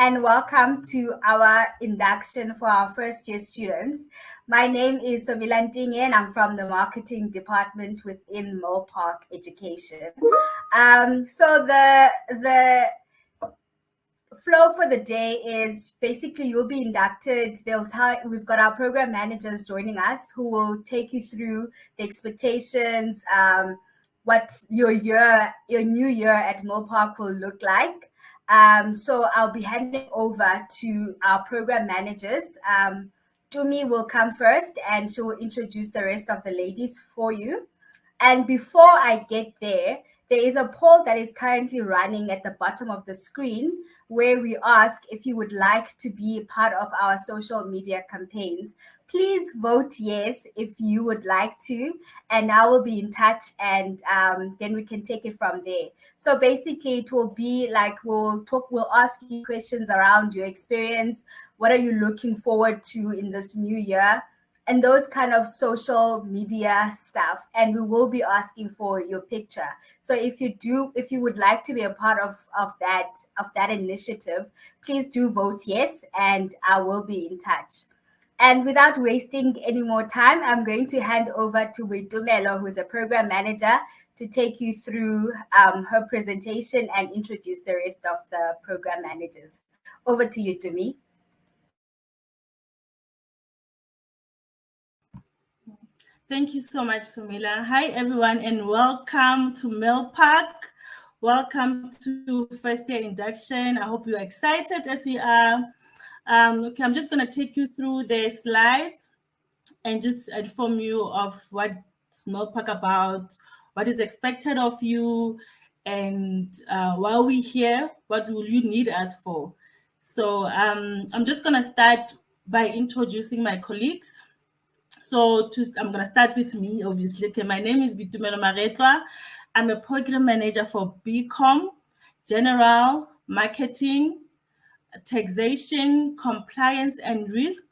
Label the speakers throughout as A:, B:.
A: and welcome to our induction for our first year students. My name is Somila Ntinge and I'm from the marketing department within Milpark Education. So the flow for the day is basically you'll be inducted. We've got our program managers joining us who will take you through the expectations, what your new year at Milpark will look like. So I'll be handing over to our program managers. Tumi will come first and she will introduce the rest of the ladies for you. And before I get there is a poll that is currently running at the bottom of the screen where we ask if you would like to be part of our social media campaigns. Please vote yes if you would like to, and I will be in touch, and then we can take it from there. So basically it will be like we'll ask you questions around your experience. What are you looking forward to in this new year? And those kind of social media stuff, and we will be asking for your picture. So if you would like to be a part of that initiative, please do vote yes, and I will be in touch. And without wasting any more time, I'm going to hand over to Boitumelo, who's a program manager, to take you through her presentation and introduce the rest of the program managers. Over to you, Tumi.
B: Thank you so much, Somila. Hi, everyone, and welcome to Milpark. Welcome to first year induction. I hope you're excited as we are. Okay, I'm just going to take you through the slides and just inform you of what's Milpark about, what is expected of you, and while we're here, what will you need us for? So I'm just going to start by introducing my colleagues. So I'm going to start with me, obviously. Okay, my name is Boitumelo Maretwa. I'm a program manager for BCom, General, Marketing, Taxation, Compliance and Risk,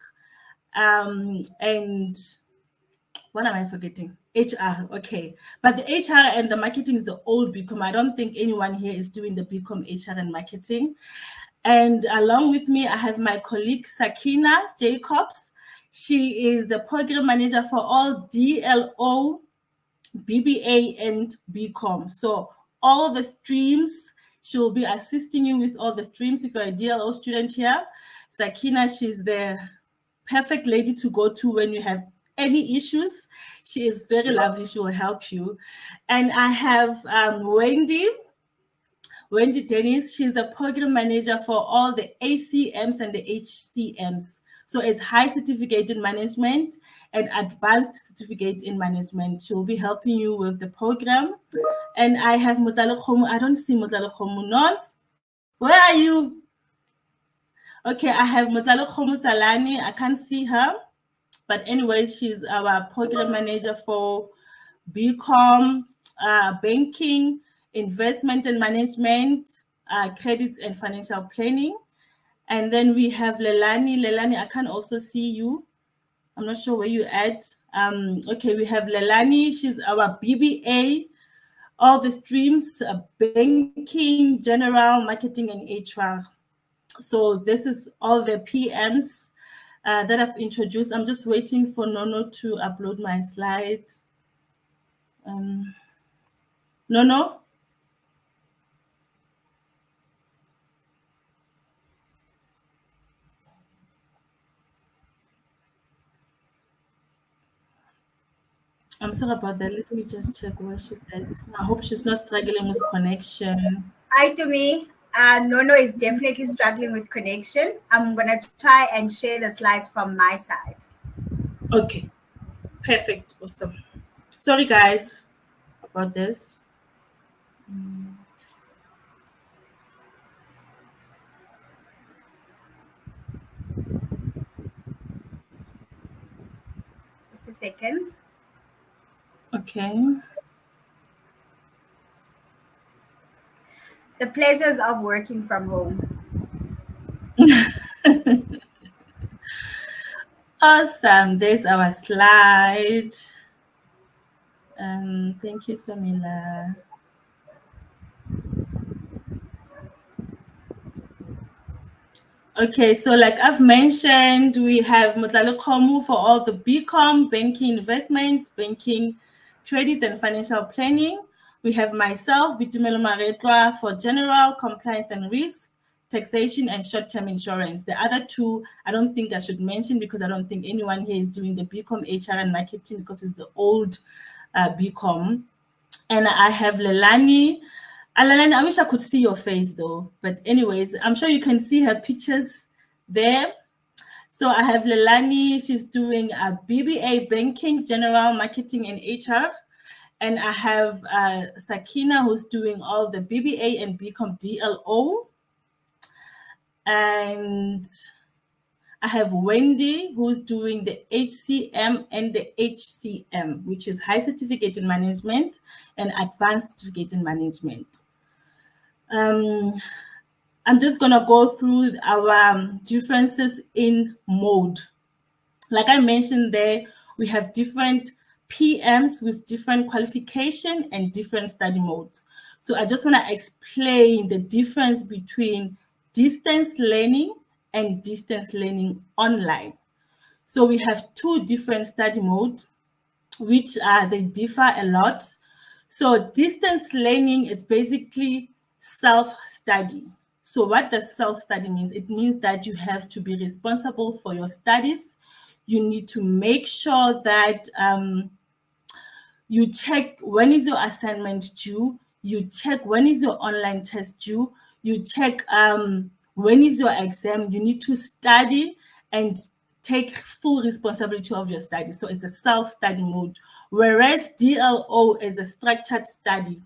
B: and what am I forgetting? HR, okay. But the HR and the marketing is the old BCom. I don't think anyone here is doing the BCom HR and marketing. And along with me, I have my colleague, Sakina Jacobs. She is the program manager for all DLO, BBA, and BCom. So all the streams, she will be assisting you with all the streams. If you're a DLO student here, Sakina, she's the perfect lady to go to when you have any issues. She is very lovely. She will help you. And I have Wendy Dennis. She's the program manager for all the ACMs and the HCMs. So it's high certificate in management and advanced certificate in management. She will be helping you with the program. And I have Motlalo Khomo. I don't see Motlalo Khomo. Nons, where are you? Okay, I have Motlalo Khomo Talani. I can't see her. But anyways, she's our program manager for BCom, banking, investment and management, credits and financial planning. And then we have Lelani. Lelani, I can also see you. I'm not sure where you're at. Okay, we have Lelani. She's our BBA, all the streams, banking, general, marketing, and HR. So this is all the PMs that I've introduced. I'm just waiting for Nono to upload my slides. Nono? I'm sorry about that. Let me just check where she's at. I hope she's not struggling with connection.
A: Hi, Tumi. Nono is definitely struggling with connection. I'm going to try and share the slides from my side.
B: Okay. Perfect. Awesome. Sorry, guys, about this.
A: Just a second.
B: Okay.
A: The pleasures of working from home.
B: Awesome. There's our slide. Thank you, Okay, so like I've mentioned, we have Motlale Khomu for all the BCom, banking, investment, banking, credit, and financial planning. We have myself, Bitumelo Maretwa, for general, compliance and risk, taxation, and short-term insurance. The other two, I don't think I should mention because I don't think anyone here is doing the BCom, HR, and marketing because it's the old BCom. And I have Lelani. Lelani, I wish I could see your face though. But anyways, I'm sure you can see her pictures there. So I have Lelani. She's doing a BBA banking, general marketing, and HR. And I have Sakina, who's doing all the BBA and BCom DLO. And I have Wendy, who's doing the HCM and the HCM, which is High Certificate in Management and Advanced Certificate in Management. I'm just going to go through our differences in mode. Like I mentioned there, we have different PMs with different qualification and different study modes. So I just want to explain the difference between distance learning and distance learning online. So we have two different study modes, which they differ a lot. So distance learning is basically self-study. So what does self-study mean? It means that you have to be responsible for your studies. You need to make sure that you check when is your assignment due, you check when is your online test due, you check when is your exam. You need to study and take full responsibility of your study. So it's a self-study mode, whereas DLO is a structured study.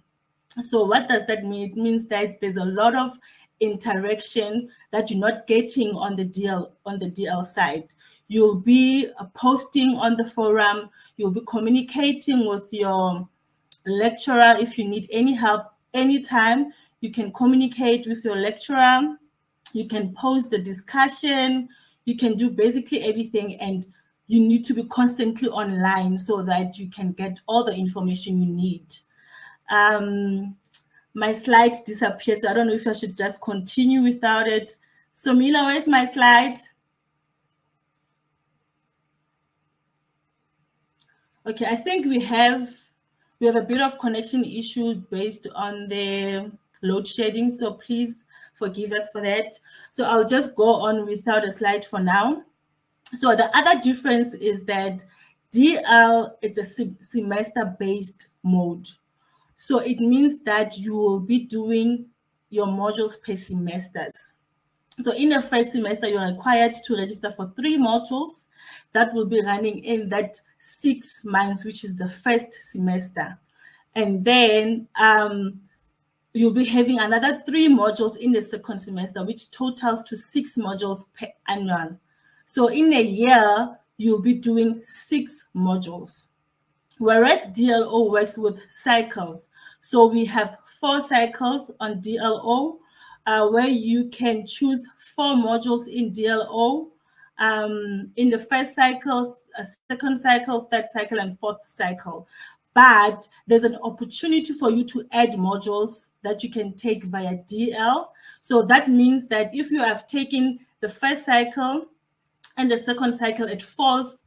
B: So what does that mean? It means that there's a lot of interaction that you're not getting on the DL side. You'll be posting on the forum, you'll be communicating with your lecturer. If you need any help anytime, you can communicate with your lecturer, you can post the discussion, you can do basically everything, and you need to be constantly online so that you can get all the information you need. My slide disappeared, so I don't know if I should just continue without it. So Mila, where's my slide? Okay, I think we have a bit of connection issue based on the load shedding, so please forgive us for that. So I'll just go on without a slide for now. So the other difference is that DL is a semester-based mode. So it means that you will be doing your modules per semesters. So in the first semester, you're required to register for 3 modules that will be running in that 6 months, which is the first semester. And then you'll be having another 3 modules in the second semester, which totals to 6 modules per annual. So in a year, you'll be doing 6 modules. Whereas DLO works with cycles. So we have 4 cycles on DLO, where you can choose 4 modules in DLO. In the first cycle, second cycle, third cycle, and fourth cycle. But there's an opportunity for you to add modules that you can take via DL. So that means that if you have taken the first cycle and the second cycle, it falls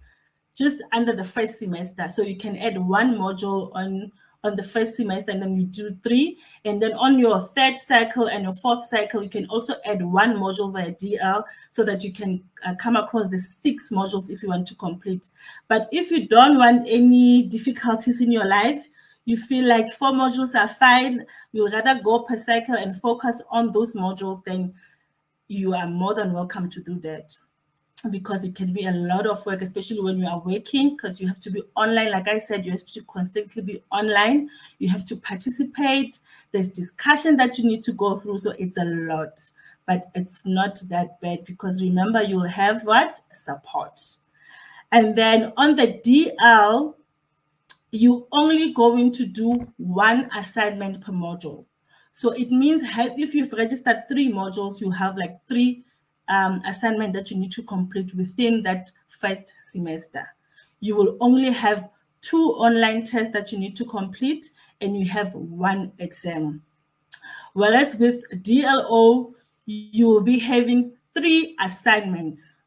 B: just under the first semester. So you can add 1 module on the first semester, and then you do 3. And then on your third cycle and your fourth cycle, you can also add 1 module via DL so that you can come across the 6 modules if you want to complete. But if you don't want any difficulties in your life, you feel like 4 modules are fine, you'll rather go per cycle and focus on those modules, then you are more than welcome to do that. Because it can be a lot of work, especially when you are working, because you have to be online. Like I said, you have to constantly be online. You have to participate. There's discussion that you need to go through. So it's a lot, but it's not that bad because remember, you'll have what? Support. And then on the DL, you only going to do 1 assignment per module. So it means if you've registered 3 modules, you have like 3 assignment that you need to complete within that first semester. You will only have 2 online tests that you need to complete, and you have 1 exam. Whereas with DLO, you will be having 3 assignments.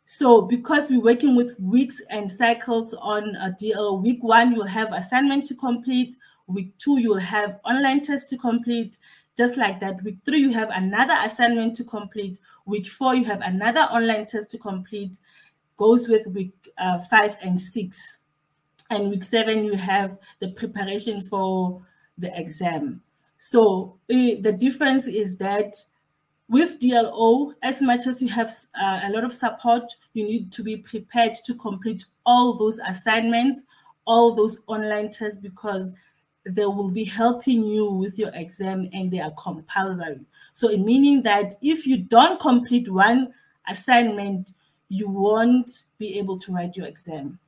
B: So because we're working with weeks and cycles on a DL, week 1, you'll have assignment to complete. Week 2, you'll have online test to complete. Just like that, week 3, you have another assignment to complete. Week 4, you have another online test to complete. Goes with week 5 and 6. And week 7, you have the preparation for the exam. So the difference is that with DLO, as much as you have a lot of support, you need to be prepared to complete all those assignments, all those online tests, because they will be helping you with your exam and they are compulsory. So meaning that if you don't complete one assignment, you won't be able to write your exam.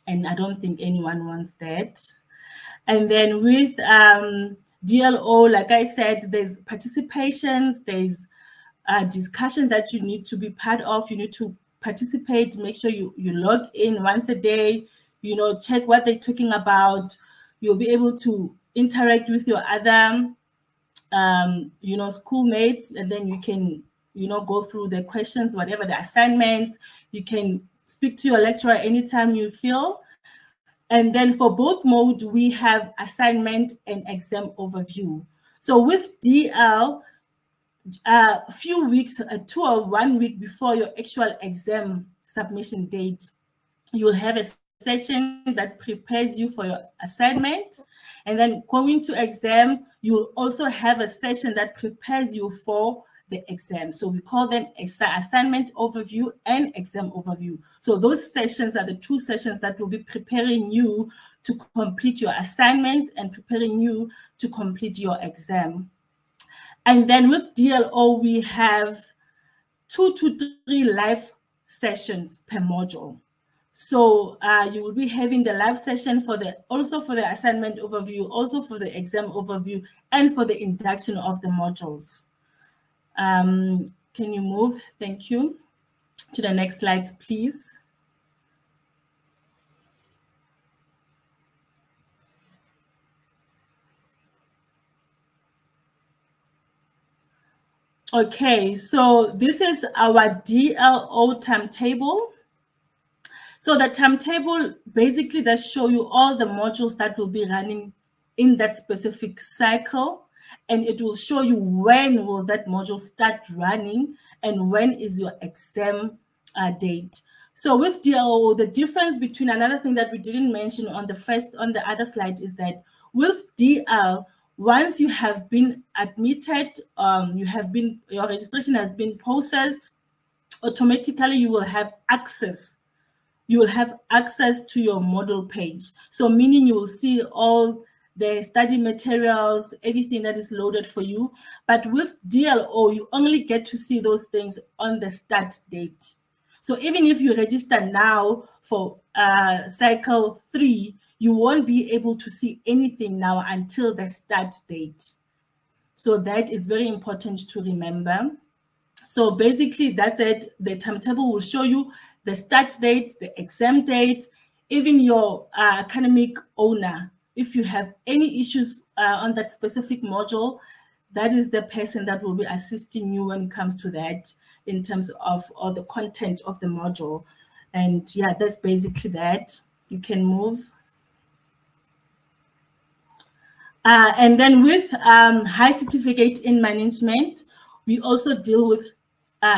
B: And I don't think anyone wants that. And then with DLO, like I said, there's participations, there's a discussion that you need to be part of. You need to participate, make sure you log in once a day, check what they're talking about. You'll be able to interact with your other, schoolmates, and then you can, go through the questions, whatever the assignments. You can speak to your lecturer anytime you feel. And then for both modes, we have assignment and exam overview. So with DL, a few weeks, 2 or 1 week before your actual exam submission date, you will have a session that prepares you for your assignment. And then going to exam, you will also have a session that prepares you for the exam. So we call them assignment overview and exam overview. So those sessions are the 2 sessions that will be preparing you to complete your assignment and preparing you to complete your exam. And then with DLO, we have 2 to 3 live sessions per module. So you will be having the live session also for the assignment overview, also for the exam overview, and for the induction of the modules. Can you move? Thank you. To the next slides, please. Okay, so this is our DLO timetable. So the timetable basically does show you all the modules that will be running in that specific cycle, and it will show you when will that module start running and when is your exam date. So with DLO, the difference between, another thing that we didn't mention on the other slide, is that with DL, once you have been admitted, your registration has been processed, automatically you will have access. You will have access to your model page. So meaning you will see all the study materials, everything that is loaded for you. But with DLO, you only get to see those things on the start date. So even if you register now for cycle 3, you won't be able to see anything now until the start date. So that is very important to remember. So basically that's it. The timetable will show you the start date, the exam date, even your academic owner. If you have any issues on that specific module, that is the person that will be assisting you when it comes to that, in terms of all the content of the module. And yeah, that's basically that. You can move. And then with high certificate in management, we also deal with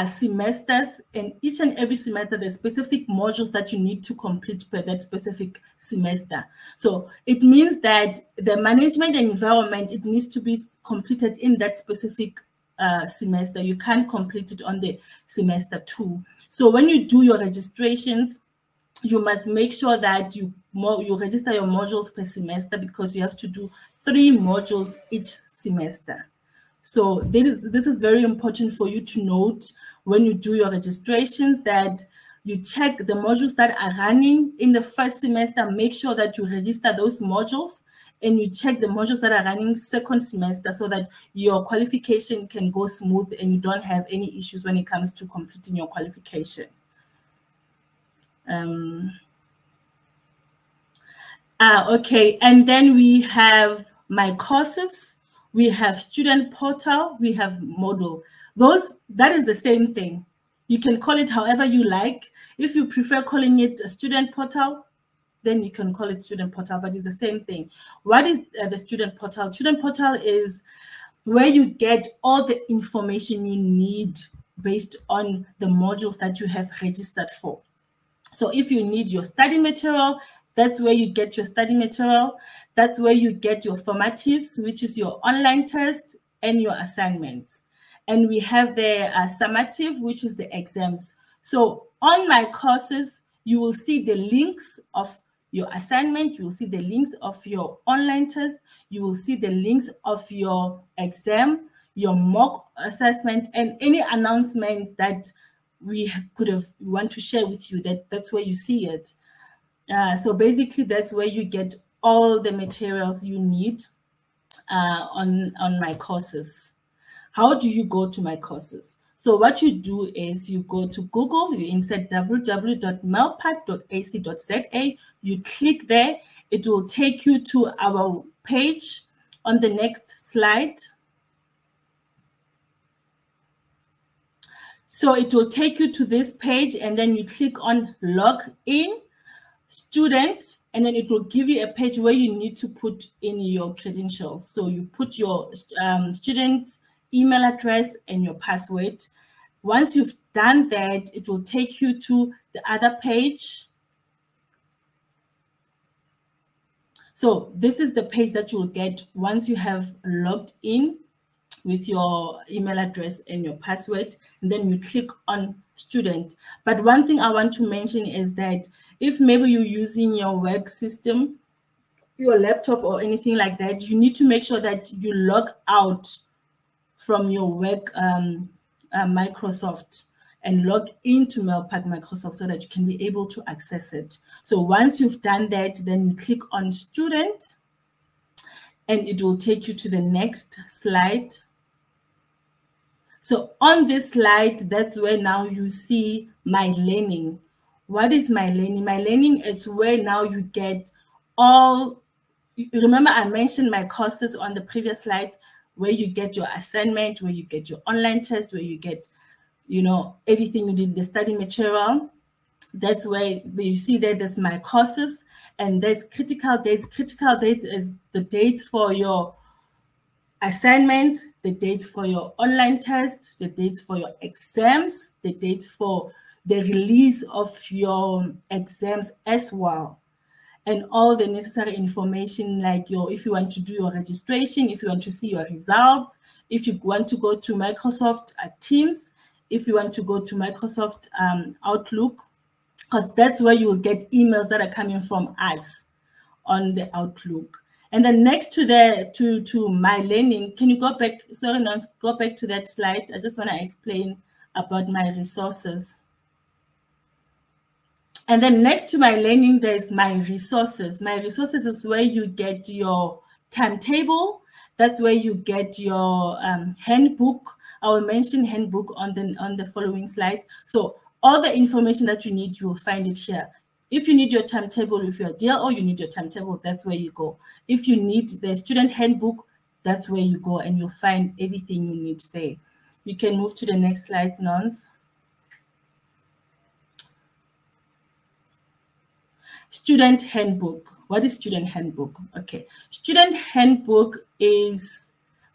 B: semesters, and each and every semester there's specific modules that you need to complete per that specific semester. So it means that the management environment, it needs to be completed in that specific semester. You can't complete it on the semester 2. So when you do your registrations, you must make sure that you register your modules per semester, because you have to do 3 modules each semester. So this is very important for you to note when you do your registrations, that you check the modules that are running in the first semester, make sure that you register those modules, and you check the modules that are running second semester, so that your qualification can go smooth and you don't have any issues when it comes to completing your qualification. Okay, and then we have my courses. We have student portal, we have model. That is the same thing. You can call it however you like. If you prefer calling it a student portal, then you can call it student portal, but it's the same thing. What is the student portal? Student portal is where you get all the information you need based on the modules that you have registered for. So if you need your study material, that's where you get your study material. That's where you get your formatives, which is your online test and your assignments. And we have the summative, which is the exams. So on my courses, you will see the links of your assignment, you will see the links of your online test, you will see the links of your exam, your mock assessment, and any announcements that we want to share with you. That's where you see it. So basically, that's where you get all the materials you need on my courses. How do you go to my courses? So what you do is you go to Google, you insert www.milpark.ac.za, you click there, it will take you to our page on the next slide. So it will take you to this page, and then you click on log in student, and then it will give you a page where you need to put in your credentials. So you put your student email address and your password. Once you've done that, it will take you to the other page. So this is the page that you will get once you have logged in with your email address and your password, and then you click on student. But one thing I want to mention is that if maybe you're using your work system, your laptop or anything like that, you need to make sure that you log out from your work Microsoft and log into Milpark Microsoft so that you can be able to access it. So once you've done that, then you click on student, and it will take you to the next slide. So on this slide, that's where now you see my learning. What is my learning? My learning is where now you get all, remember I mentioned my courses on the previous slide, where you get your assignment, where you get your online test, where you get, everything you did, the study material. That's where you see that there's my courses, and there's critical dates. Critical dates is the dates for your assignments, the dates for your online test, the dates for your exams, the dates for the release of your exams as well. And all the necessary information, like if you want to do your registration, if you want to see your results, if you want to go to Microsoft Teams, if you want to go to Microsoft Outlook, because that's where you will get emails that are coming from us on the Outlook. And then next to to my learning, can you go back? Sorry, Nance, go back to that slide. I just want to explain about my resources. And then next to my learning, there's my resources. My resources is where you get your timetable. That's where you get your handbook. I will mention handbook on the following slides. So all the information that you need, you will find it here. If you need your timetable, if you're a DLO, you need your timetable, that's where you go. If you need the student handbook, that's where you go, and you'll find everything you need there. You can move to the next slide, Nons. Student handbook. What is student handbook? Okay, student handbook is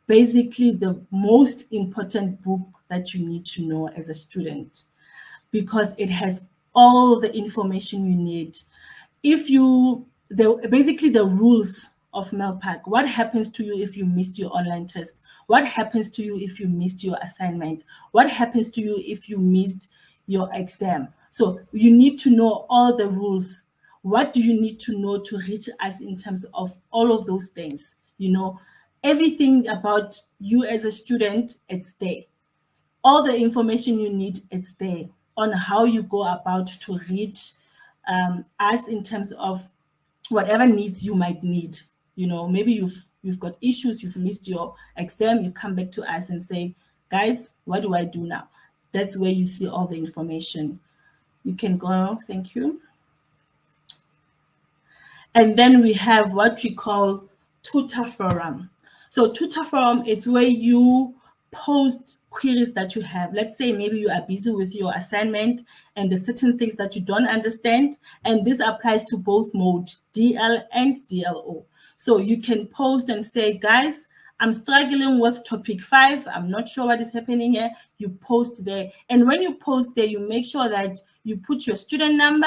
B: basically the most important book that you need to know as a student, because it has all the information you need. Basically the rules of Milpark. What happens to you if you missed your online test? What happens to you if you missed your assignment? What happens to you if you missed your exam? So you need to know all the rules. What do you need to know to reach us in terms of all of those things? Everything about you as a student, it's there. All the information you need, it's there on how you go about to reach us in terms of whatever needs you might need. Maybe you've got issues, you've missed your exam, you come back to us and say, guys, what do I do now? That's where you see all the information. You can go, thank you. And then we have what we call tutor forum. So tutor forum is where you post queries that you have. Let's say maybe you are busy with your assignment and there's certain things that you don't understand, and this applies to both mode, DL and DLO. So you can post and say, guys, I'm struggling with topic 5. I'm not sure what is happening here. You post there. And when you post there, you make sure that you put your student number,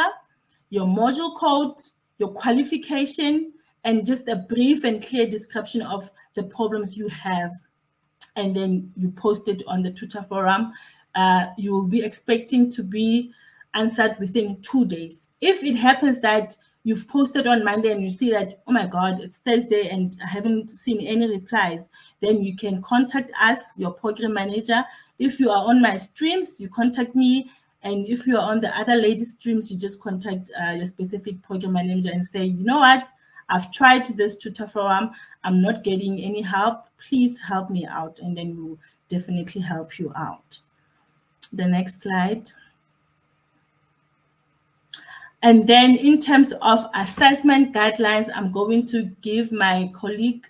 B: your module code, your qualification, and just a brief and clear description of the problems you have. And then you post it on the Twitter forum. You will be expecting to be answered within 2 days. If it happens that you've posted on Monday and you see that, oh my God, it's Thursday and I haven't seen any replies, then you can contact us, your program manager. If you are on my streams, you contact me. And if you are on the other ladies' streams, you just contact your specific program manager and say, you know what, I've tried this Twitter forum. I'm not getting any help. Please help me out. And then we'll definitely help you out. The next slide. And then in terms of assessment guidelines, I'm going to give my colleague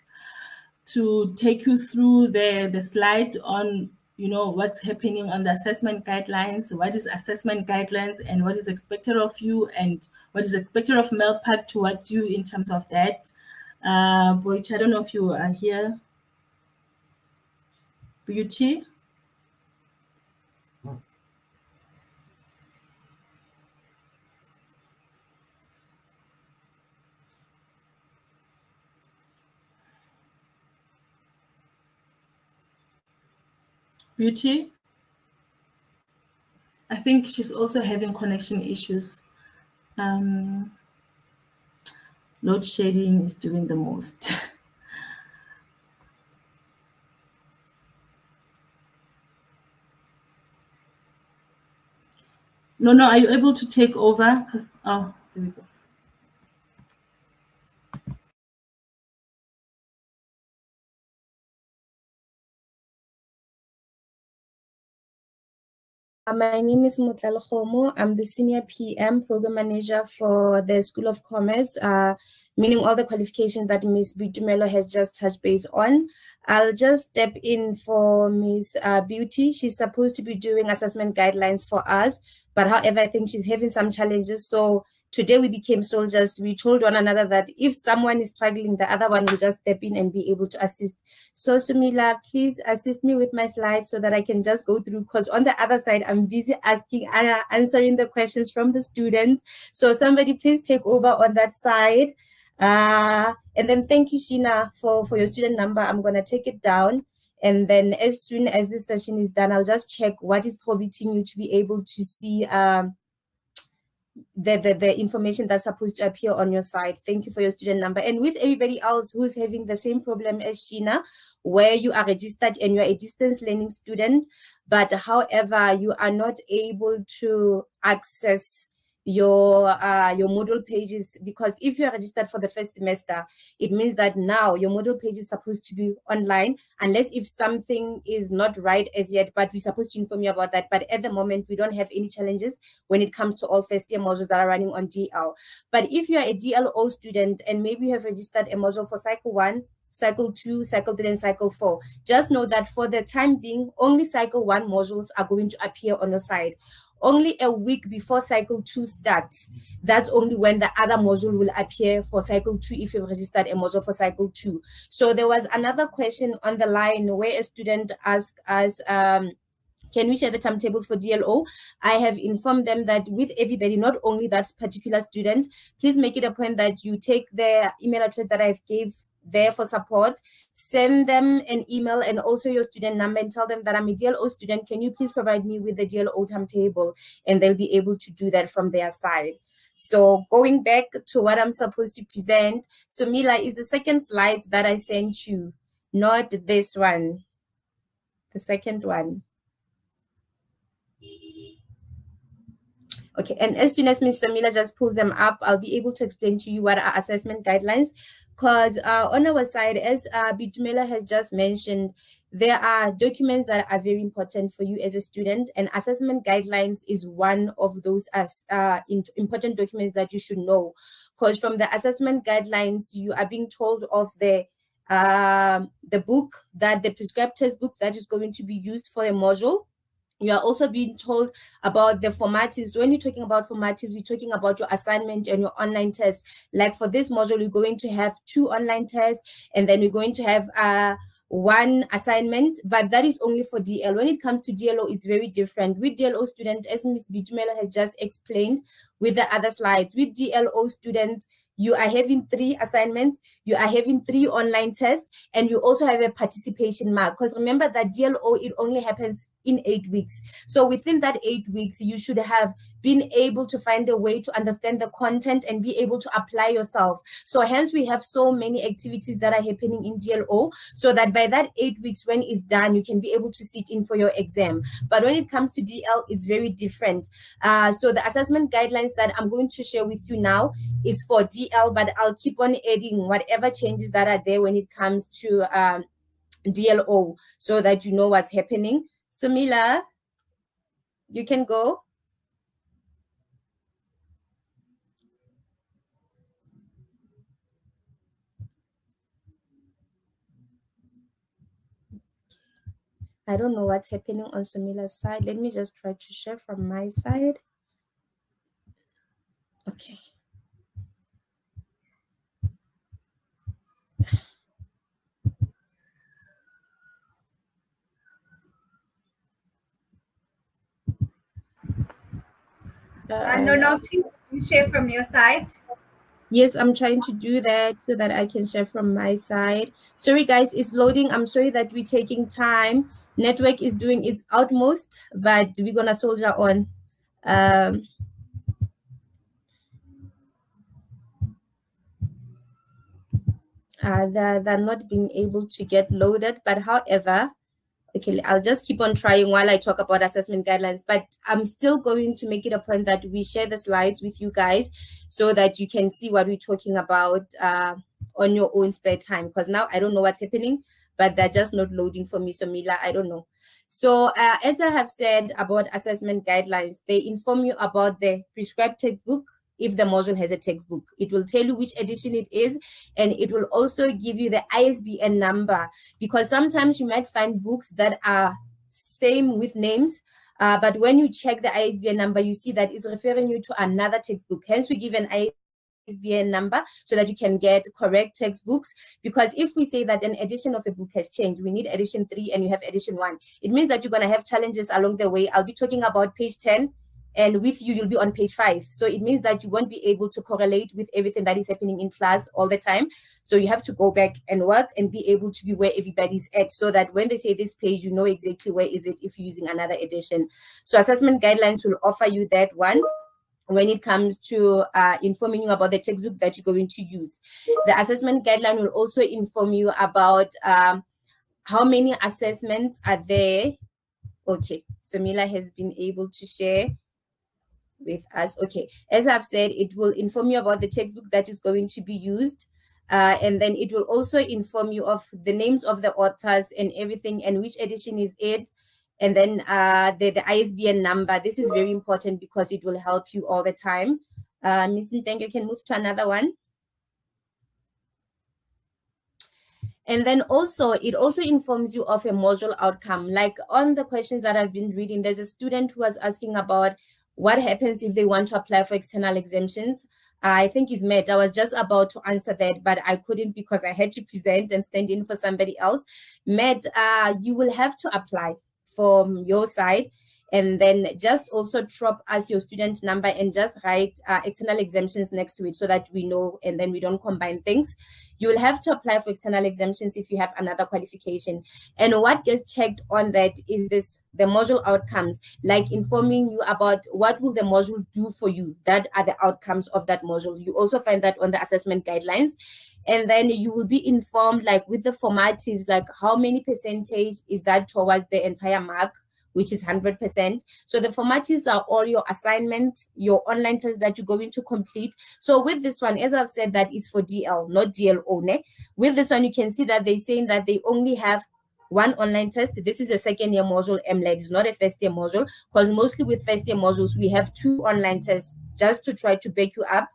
B: to take you through the slide on, you know, what's happening on the assessment guidelines, what is assessment guidelines, and what is expected of you, and what is expected of Milpark towards you in terms of that. Boych, I don't know if you are here. Beauty. Beauty. I think she's also having connection issues. Load shedding is doing the most. No, are you able to take over? Because, oh, there we go.
C: My name is Motlalo Khomo. I'm the Senior PM Program Manager for the School of Commerce, meaning all the qualifications that Ms. Bitumelo has just touched base on. I'll just step in for Ms. Beauty. She's supposed to be doing assessment guidelines for us, but however, I think she's having some challenges. So today we became soldiers. We told one another that if someone is struggling, the other one will just step in and be able to assist. So Sumila, please assist me with my slides so that I can just go through, because on the other side, I'm busy answering the questions from the students. So somebody please take over on that side. And then thank you, Sheena, for your student number. I'm going to take it down. And then as soon as this session is done, I'll just check what is prohibiting you to be able to see the information that's supposed to appear on your side. Thank you for your student number. And with everybody else who's having the same problem as Sheena, where you are registered and you're a distance learning student, but however, you are not able to access your module pages, because if you're registered for the first semester, it means that now your module page is supposed to be online, unless if something is not right as yet, but we're supposed to inform you about that. But at the moment, we don't have any challenges when it comes to all first year modules that are running on DL. But if you're a DLO student and maybe you have registered a module for cycle 1, cycle 2, cycle 3, and cycle 4, just know that for the time being, only cycle 1 modules are going to appear on your side. Only a week before cycle 2 starts, that's only when the other module will appear for cycle 2 if you've registered a module for cycle 2. So there was another question on the line where a student asked us, can we share the timetable for DLO? I have informed them that with everybody, not only that particular student, please make it a point that you take the email address that I've gave there for support, send them an email and also your student number and tell them that I'm a DLO student. Can you please provide me with the DLO timetable? And they'll be able to do that from their side. So going back to what I'm supposed to present, so Mila is the second slide that I sent you, not this one, the second one. Okay, and as soon as Ms. Samila just pulls them up, I'll be able to explain to you what are assessment guidelines. Because on our side, as Bitumela has just mentioned, there are documents that are very important for you as a student, and assessment guidelines is one of those important documents that you should know. Because from the assessment guidelines, you are being told of the the book, that the prescribed textbook that is going to be used for a module. You are also being told about the formatives. When you're talking about formatives, you're talking about your assignment and your online test. Like for this module, you're going to have 2 online tests, and then you're going to have 1 assignment, but that is only for DL. When it comes to DLO, it's very different. With DLO students, as Ms. Bitumelo has just explained with the other slides, with DLO students, you are having 3 assignments, you are having 3 online tests, and you also have a participation mark. Because remember that DLO, it only happens in 8 weeks. So within that 8 weeks, you should have been able to find a way to understand the content and be able to apply yourself. So hence we have so many activities that are happening in DLO, so that by that 8 weeks, when it's done, you can be able to sit in for your exam. But when it comes to DL, it's very different. So the assessment guidelines that I'm going to share with you now is for DL, but I'll keep on adding whatever changes that are there when it comes to DLO, so that you know what's happening. So Mila, you can go. I don't know what's happening on Sumila's side. Let me just try to share from my side. Okay.
A: No, please share from your side.
C: Yes, I'm trying to do that so that I can share from my side. Sorry, guys, it's loading. I'm sorry that we're taking time. Network is doing its utmost, but we're going to soldier on. They're not being able to get loaded, but however, okay, I'll just keep on trying while I talk about assessment guidelines, but I'm still going to make it a point that we share the slides with you guys so that you can see what we're talking about on your own spare time, because now I don't know what's happening, but they're just not loading for me. So Mila, I don't know. So as I have said about assessment guidelines, they inform you about the prescribed textbook. If the module has a textbook, it will tell you which edition it is, and it will also give you the ISBN number, because sometimes you might find books that are same with names, but when you check the ISBN number, you see that it's referring you to another textbook. Hence, we give an ISBN number so that you can get correct textbooks, because if we say that an edition of a book has changed, we need edition 3 and you have edition 1, it means that you're going to have challenges along the way. I'll be talking about page 10, and with you, you'll be on page 5. So it means that you won't be able to correlate with everything that is happening in class all the time. So you have to go back and work and be able to be where everybody's at, so that when they say this page, you know exactly where is it if you're using another edition. So assessment guidelines will offer you that one when it comes to informing you about the textbook that you're going to use. The assessment guideline will also inform you about how many assessments are there. Okay, so Mila has been able to share with us. Okay, as I've said, it will inform you about the textbook that is going to be used, and then it will also inform you of the names of the authors and everything, and which edition is it, and then the ISBN number. This is very important because it will help you all the time. Ms. Ntengo, you can move to another one. And then also, it also informs you of a module outcome. Like on the questions that I've been reading, there's a student who was asking about what happens if they want to apply for external exemptions. I think it's Matt. I was just about to answer that, but I couldn't because I had to present and stand in for somebody else. Matt, you will have to apply from your side, and then just also drop us your student number and just write external exemptions next to it so that we know, and then we don't combine things. You will have to apply for external exemptions if you have another qualification. And what gets checked on that is the module outcomes, like informing you about what will the module do for you. That are the outcomes of that module. You also find that on the assessment guidelines. And then you will be informed, like with the formatives, like how many percentage is that towards the entire mark, which is 100%. So the formatives are all your assignments, your online tests that you're going to complete. So with this one, as I've said, that is for DL, not DLO. Ne? With this one, you can see that they're saying that they only have one online test. This is a second year module, MLED. It's not a first year module, because mostly with first year modules, we have 2 online tests just to try to back you up.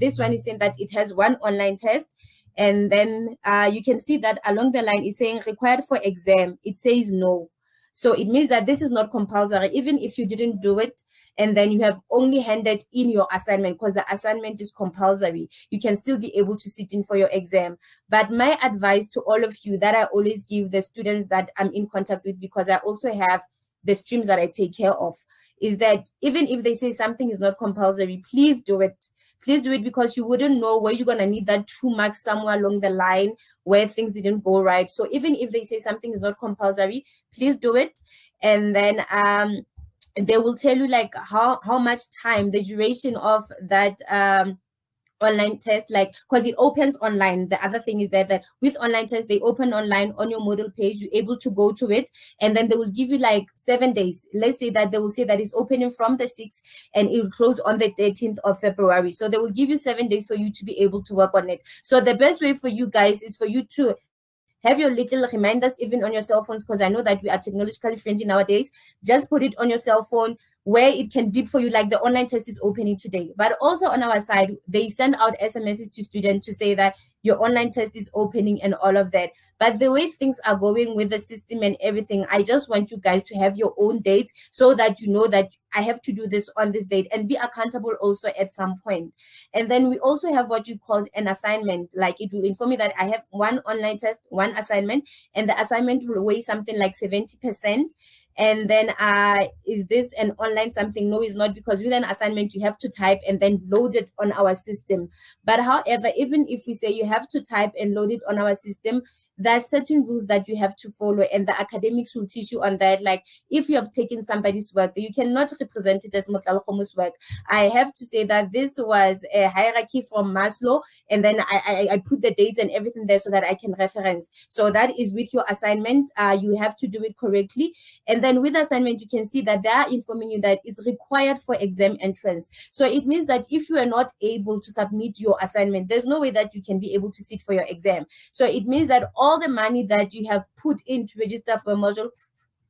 C: This one is saying that it has 1 online test. And then you can see that along the line, it's saying required for exam. It says no. So it means that this is not compulsory, even if you didn't do it and then you have only handed in your assignment, because the assignment is compulsory. You can still be able to sit in for your exam. But my advice to all of you that I always give the students that I'm in contact with, because I also have the streams that I take care of, is that even if they say something is not compulsory, please do it. Please do it, because you wouldn't know where you're going to need that 2 marks somewhere along the line where things didn't go right. So even if they say something is not compulsory, please do it. And then they will tell you like how much time, the duration of that online test, like, because it opens online. The other thing is that with online tests, they open online on your model page. You're able to go to it, and then they will give you like 7 days. Let's say that they will say that it's opening from the 6th and it will close on the 13th of February. So they will give you 7 days for you to be able to work on it. So the best way for you guys is for you to have your little reminders even on your cell phones, because I know that we are technologically friendly nowadays. Just put it on your cell phone where it can beep for you, like the online test is opening today. But also on our side, they send out SMSs to students to say that your online test is opening and all of that. But the way things are going with the system and everything, I just want you guys to have your own dates so that you know that I have to do this on this date, and be accountable also at some point. And then we also have what you called an assignment. Like, it will inform me that I have 1 online test, 1 assignment, and the assignment will weigh something like 70%. And then is this an online something? No, it's not, because with an assignment you have to type and then load it on our system. But however, even if we say you have to type and load it on our system, there are certain rules that you have to follow, and the academics will teach you on that. Like, if you have taken somebody's work, you cannot represent it as Motlalogomo's work. I have to say that this was a hierarchy from Maslow, and then I put the dates and everything there so that I can reference. So that is with your assignment. You have to do it correctly. And then with assignment, you can see that they are informing you that it's required for exam entrance. So it means that if you are not able to submit your assignment, there's no way that you can be able to sit for your exam. So it means that all the money that you have put in to register for a module,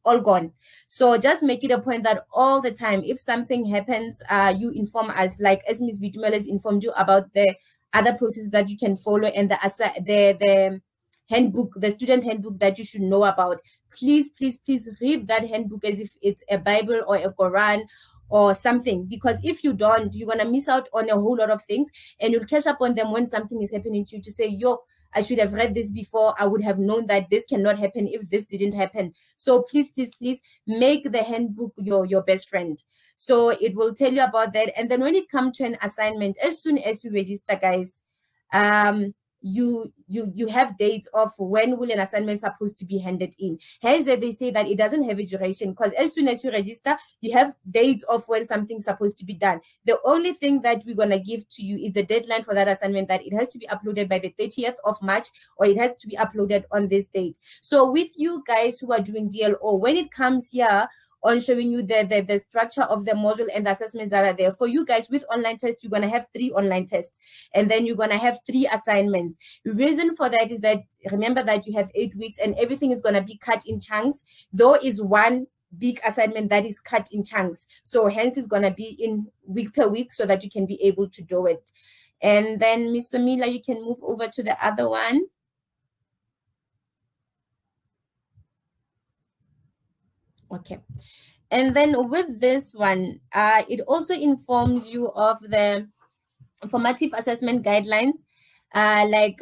C: all gone. So just make it a point that all the time, if something happens, you inform us, like as Ms. Bitumela has informed you about the other processes that you can follow, and the handbook, the student handbook that you should know about. Please, please, please read that handbook as if it's a Bible or a Quran or something, because if you don't, you're going to miss out on a whole lot of things, and you'll catch up on them when something is happening to you to say, yo, I should have read this before. I would have known that this cannot happen if this didn't happen. So please, please, please make the handbook your best friend. So it will tell you about that. And then when it comes to an assignment, as soon as you register, guys, you have dates of when will an assignment supposed to be handed in. Hence they say that it doesn't have a duration, because as soon as you register, you have dates of when something's supposed to be done. The only thing that we're going to give to you is the deadline for that assignment, that it has to be uploaded by the 30th of March, or it has to be uploaded on this date. So with you guys who are doing DLO, when it comes here on showing you the structure of the module and the assessments that are there. For you guys with online tests, you're going to have 3 online tests, and then you're going to have 3 assignments. The reason for that is that, remember that you have 8 weeks and everything is going to be cut in chunks. Though is one big assignment that is cut in chunks. So hence it's going to be in week per week so that you can be able to do it. And then Mr. Miller, you can move over to the other one. Okay, and then with this one, it also informs you of the formative assessment guidelines, like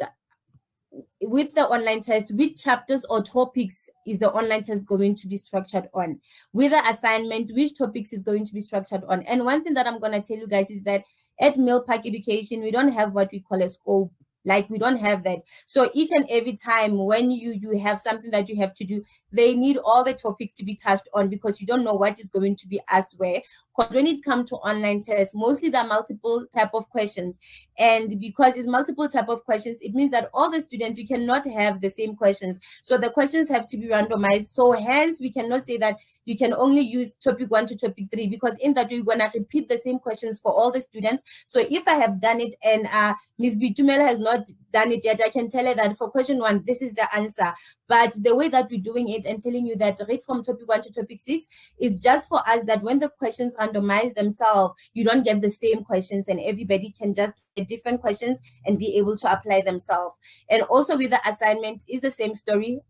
C: with the online test, which chapters or topics is the online test going to be structured on? With the assignment, which topics is going to be structured on? And one thing that I'm going to tell you guys is that at Milpark Education, we don't have what we call a scope. Like, we don't have that. So each and every time when you have something that you have to do, they need all the topics to be touched on, because you don't know what is going to be asked where. Because when it comes to online tests, mostly there are multiple type of questions. And because it's multiple type of questions, it means that all the students, you cannot have the same questions. So the questions have to be randomized. So hence, we cannot say that you can only use topic 1 to topic 3, because in that you're going to repeat the same questions for all the students. So if I have done it and Ms. Bitumela has not done it yet, I can tell her that for question 1, this is the answer. But the way that we're doing it and telling you that read from topic 1 to topic 6 is just for us, that when the questions randomize themselves, you don't get the same questions and everybody can just get different questions and be able to apply themselves. And also with the assignment is the same story.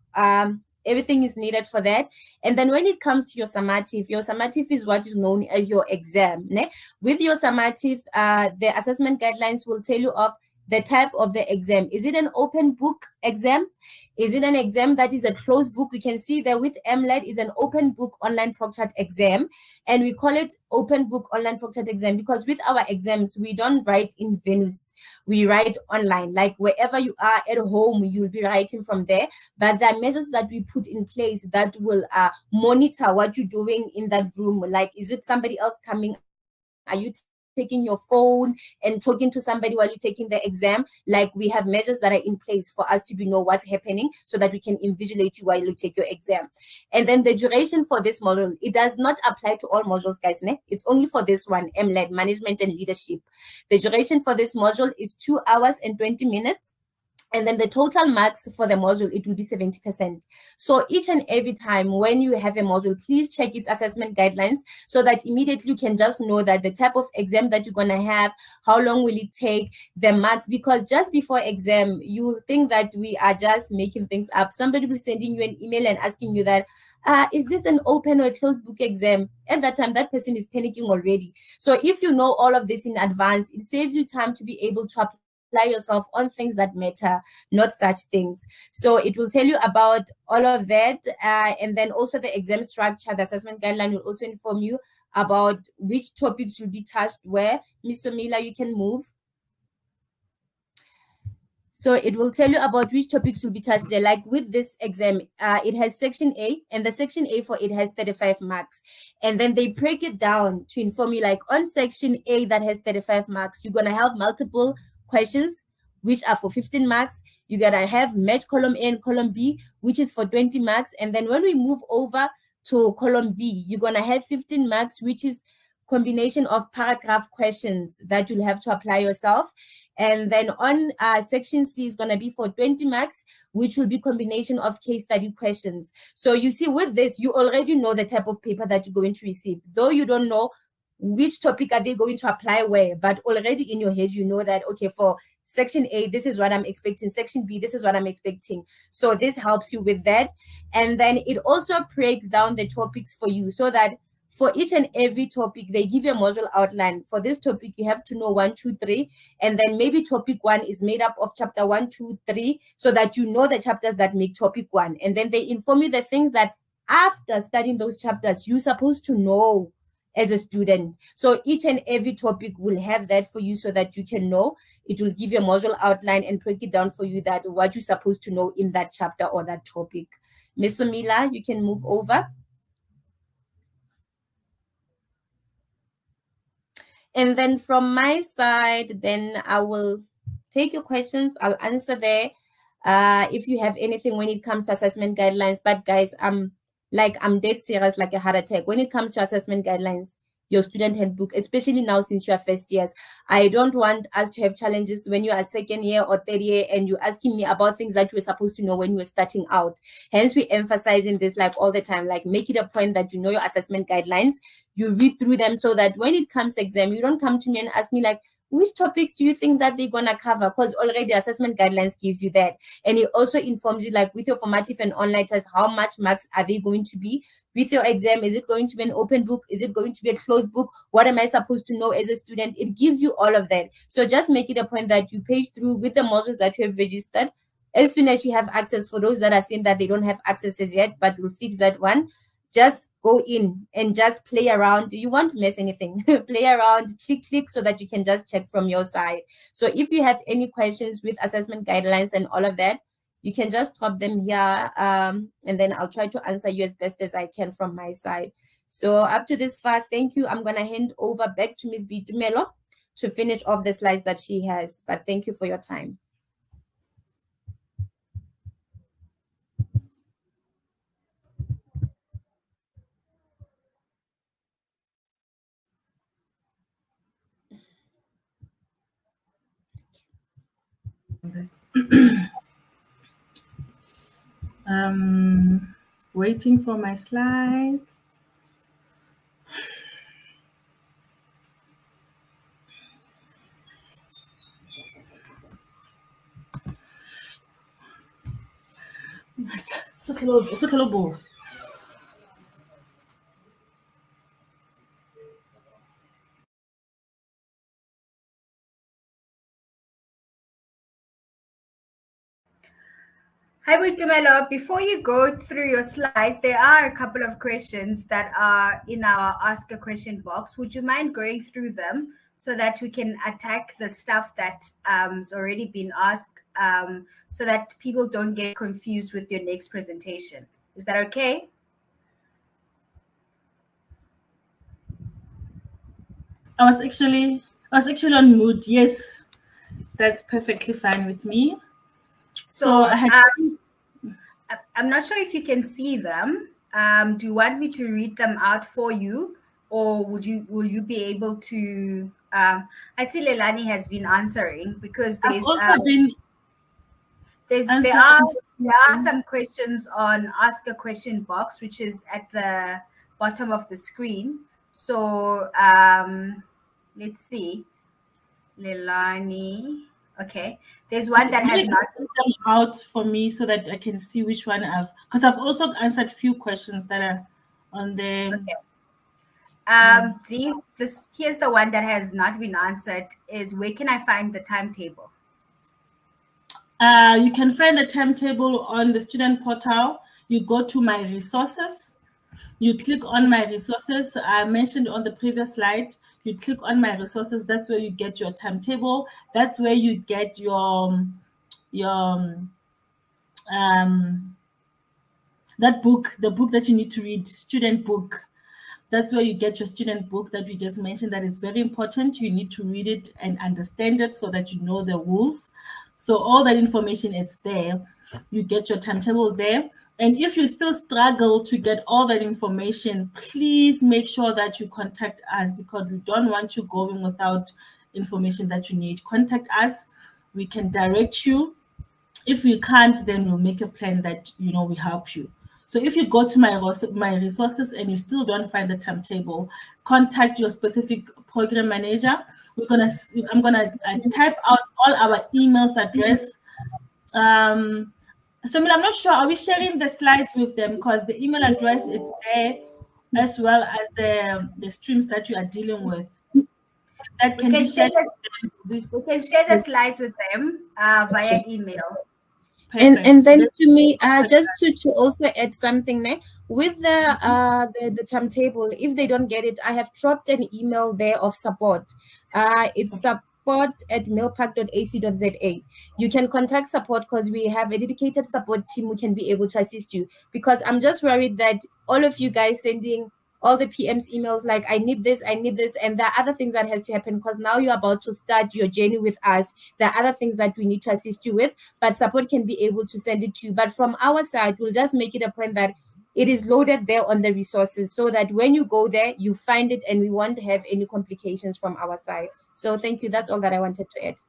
C: Everything is needed for that. And then when it comes to your summative is what is known as your exam. Ne? With your summative, the assessment guidelines will tell you of the type of the exam. Is it an open book exam? Is it an exam that is a closed book? We can see that with MLED is an open book online proctored exam. And we call it open book online proctored exam because with our exams, we don't write in venues. We write online. Like wherever you are at home, you'll be writing from there. But there are measures that we put in place that will monitor what you're doing in that room. Like, is it somebody else coming? Are you taking your phone and talking to somebody while you're taking the exam? Like, we have measures that are in place for us to know what's happening so that we can invigilate you while you take your exam. And then the duration for this module, it does not apply to all modules, guys. Ne? It's only for this one, MLED, Management and Leadership. The duration for this module is 2 hours and 20 minutes. And then the total marks for the module, it will be 70%. So each and every time when you have a module, please check its assessment guidelines so that immediately you can just know that the type of exam that you're going to have, how long will it take, the marks, because just before exam, you'll think that we are just making things up. Somebody will sending you an email and asking you that, is this an open or a closed book exam? At that time, that person is panicking already. So if you know all of this in advance, it saves you time to be able to apply yourself on things that matter, not such things. So it will tell you about all of that. And then also the exam structure, the assessment guideline will also inform you about which topics will be touched where. Ms. Somila, you can move. So it will tell you about which topics will be touched there. Like with this exam, it has section A, and the section A for it has 35 marks. And then they break it down to inform you, like on section A that has 35 marks, you're going to have multiple questions, which are for 15 marks. You're going to have match column A and column B, which is for 20 marks. And then when we move over to column B, you're going to have 15 marks, which is combination of paragraph questions that you'll have to apply yourself. And then on section C is going to be for 20 marks, which will be combination of case study questions. So you see with this, you already know the type of paper that you're going to receive, though you don't know which topic are they going to apply where, but already in your head, you know that, okay, for section A, this is what I'm expecting. Section B, this is what I'm expecting. So this helps you with that. And then it also breaks down the topics for you so that for each and every topic, they give you a module outline. For this topic, you have to know 1, 2, 3. And then maybe topic 1 is made up of chapter 1, 2, 3, so that you know the chapters that make topic 1. And then they inform you the things that after studying those chapters, you're supposed to know as a student. So each and every topic will have that for you so that you can know. It will give you a module outline and break it down for you that what you're supposed to know in that chapter or that topic. Ms. Somila, you can move over. And then from my side, then I will take your questions. I'll answer there if you have anything when it comes to assessment guidelines. But guys, I'm dead serious, like a heart attack. When it comes to assessment guidelines, your student handbook, especially now since you are first years, I don't want us to have challenges when you are second year or third year and you're asking me about things that you were supposed to know when you were starting out. Hence, we emphasizing this like all the time, like make it a point that you know your assessment guidelines, you read through them so that when it comes exam, you don't come to me and ask me like, which topics do you think that they're going to cover? Because already assessment guidelines gives you that. And it also informs you like with your formative and online test, how much marks are they going to be? With your exam, is it going to be an open book? Is it going to be a closed book? What am I supposed to know as a student? It gives you all of that. So just make it a point that you page through with the modules that you have registered. As soon as you have access, for those that are saying that they don't have access as yet, but we'll fix that one. Just go in and just play around. You won't miss anything. Play around, click, so that you can just check from your side. So if you have any questions with assessment guidelines and all of that, you can just drop them here, and then I'll try to answer you as best as I can from my side. So up to this far, thank you. I'm going to hand over back to Ms. Bitumelo to finish off the slides that she has. But thank you for your time.
B: Waiting for my slides.
A: Hi, Boitumelo. Before you go through your slides, there are a couple of questions that are in our Ask a Question box. Would you mind going through them so that we can attack the stuff that's already been asked, so that people don't get confused with your next presentation? Is that okay?
B: I was actually on mute. Yes, that's perfectly fine with me. So I had
A: I'm not sure if you can see them. Do you want me to read them out for you, or will you be able to? I see Leilani has been answering, because there's there are some questions on Ask a Question box, which is at the bottom of the screen. So let's see, Leilani. Okay, there's one that has not
B: come out for me so that I can see which one because I've also answered few questions that are on there.
A: Okay. Here's the one that has not been answered. Is where can I find the timetable?
B: You can find the timetable on the student portal. You go to my resources. You click on my resources. I mentioned on the previous slide. You click on my resources. That's where you get your timetable. That's where you get your that book, the book that you need to read, student book. That's where you get your student book that we just mentioned. That is very important. You need to read it and understand it so that you know the rules. So all that information is there. You get your timetable there. And if you still struggle to get all that information, please make sure that you contact us, because we don't want you going without information that you need. Contact us. We can direct you. If we can't, then we'll make a plan that, we help you. So if you go to my resources and you still don't find the timetable, contact your specific program manager. I'm gonna type out all our emails address. So I'm not sure, are we sharing the slides with them? Because the email address is there, as well as the streams that you are dealing with. That can be shared.
A: We can share the slides with them via email.
C: And then to me, just to also add something there with the timetable, if they don't get it, I have dropped an email there of support. It's support@milpark.ac.za. You can contact support, because we have a dedicated support team who can be able to assist you, because I'm just worried that all of you guys sending all the PM's emails like, I need this, and there are other things that has to happen, because now you're about to start your journey with us. There are other things that we need to assist you with, but support can be able to send it to you. But from our side, we'll just make it a point that it is loaded there on the resources, so that when you go there, you find it, and we won't have any complications from our side. So thank you. That's all that I wanted to add.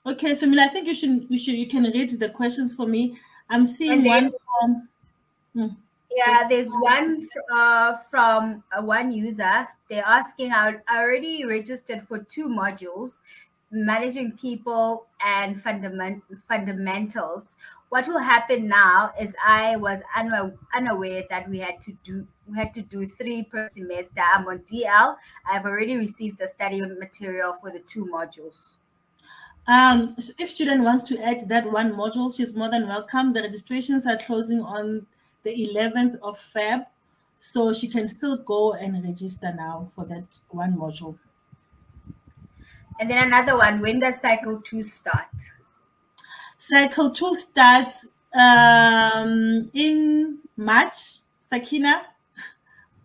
B: Okay, so Mila, I think you can read the questions for me. I'm seeing one from.
A: Yeah, there's one from one user. They're asking, I already registered for 2 modules, managing people and fundamentals. What will happen now is I was unaware that we had to do 3 per semester. I'm on DL. I've already received the study material for the 2 modules.
B: So if student wants to add that 1 module, she's more than welcome. The registrations are closing on the 11th of Feb, so she can still go and register now for that 1 module.
A: And then another one, when does cycle 2 start?
B: Cycle 2 starts in March. Sakina,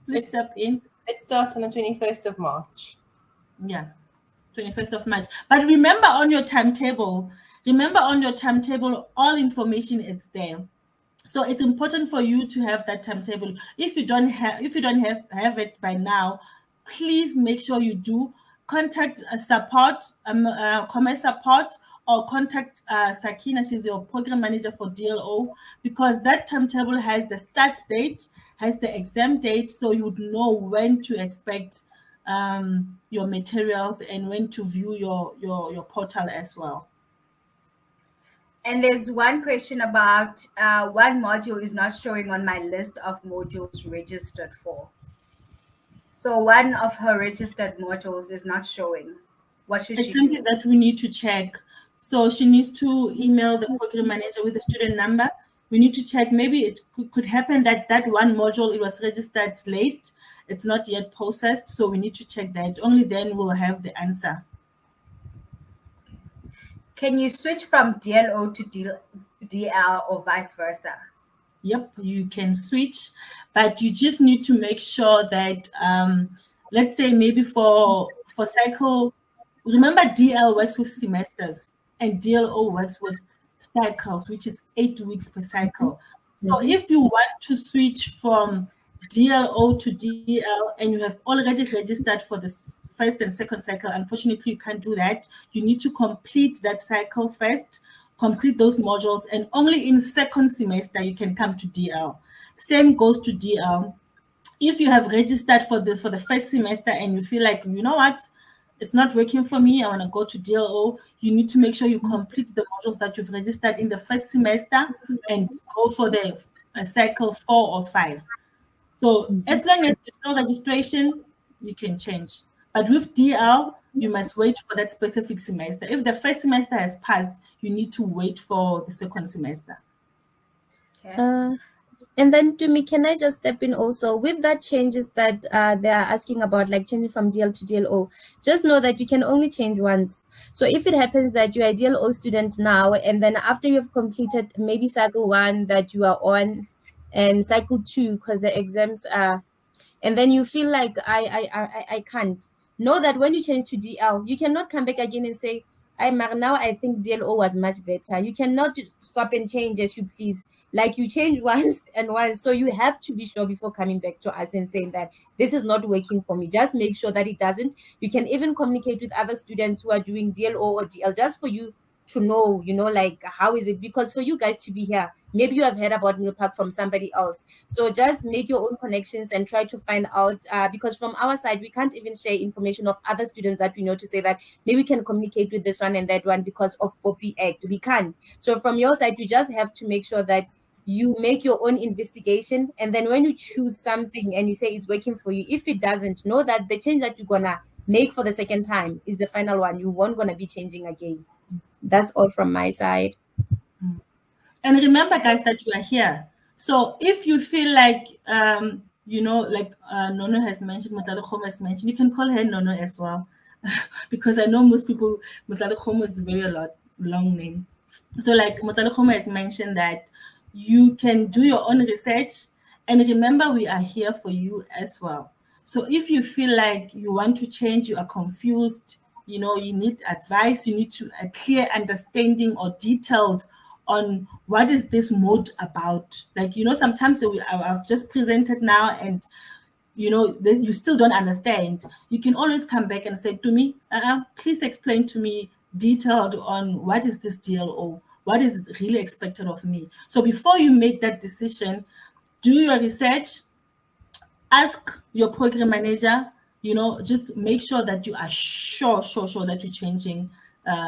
B: please step in.
D: It starts on the 21st of March.
B: Yeah, 21st of March. But remember on your timetable, all information is there. So it's important for you to have that timetable. If you don't have it by now, please make sure you do. Contact support, commerce support, or contact Sakina, she's your program manager for DLO, because that timetable has the start date, has the exam date, so you would know when to expect your materials and when to view your portal as well.
A: And there's one question about one module is not showing on my list of modules registered for. So one of her registered modules is not showing. What should she do?
B: It's something that we need to check. So she needs to email the program manager with the student number. We need to check. Maybe it could happen that that one module, it was registered late. It's not yet processed. So we need to check that. Only then we'll have the answer.
A: Can you switch from DLO to DL or vice versa?
B: Yep, you can switch, but you just need to make sure that, let's say maybe for cycle, remember DL works with semesters and DLO works with cycles, which is 8 weeks per cycle. So if you want to switch from DLO to DL and you have already registered for the first and second cycle, unfortunately you can't do that. You need to complete that cycle first, complete those modules, and only in second semester you can come to DL. Same goes to DL. If you have registered for the first semester and you feel like, you know what, it's not working for me, I want to go to DLO, you need to make sure you complete the modules that you've registered in the first semester and go for the cycle 4 or 5. So as long as there's no registration, you can change. But with DL, you must wait for that specific semester. If the first semester has passed, you need to wait for the second semester.
C: Okay. And then to me, can I just step in also with that changes that they are asking about, like changing from DL to DLO? Just know that you can only change once. So if it happens that you're a DLO student now, and then after you've completed maybe cycle 1 that you are on, and cycle 2 because the exams are, and then you feel like I can't, know that when you change to DL, you cannot come back again and say, now I think DLO was much better. You cannot swap and change as you please. Like you change once and once. So you have to be sure before coming back to us and saying that this is not working for me. Just make sure that it doesn't. You can even communicate with other students who are doing DLO or DL just for you to know, you know, like how is it? Because for you guys to be here, maybe you have heard about Milpark from somebody else. So just make your own connections and try to find out, because from our side, we can't even share information of other students that we know to say that maybe we can communicate with this one and that one because of POPI Act. We can't. So from your side, you just have to make sure that you make your own investigation. And then when you choose something and you say it's working for you, if it doesn't, know that the change that you're going to make for the second time is the final one. You won't going to be changing again. That's all from my side.
B: And remember, guys, that you are here. So if you feel like, you know, like Nono has mentioned, Mutlalekgomo has mentioned, you can call her Nono as well. Because I know most people, Mutlalekgomo is a very long name. So like Mutlalekgomo has mentioned that you can do your own research. And remember, we are here for you as well. So if you feel like you want to change, you are confused, you know, you need advice, you need a clear understanding or detailed on what is this mode about. Like, you know, sometimes I've just presented now and, you know, you still don't understand. You can always come back and say to me, please explain to me detailed on what is this DLO? What is really expected of me? So before you make that decision, do your research, ask your program manager, you know, just make sure that you are sure that you're changing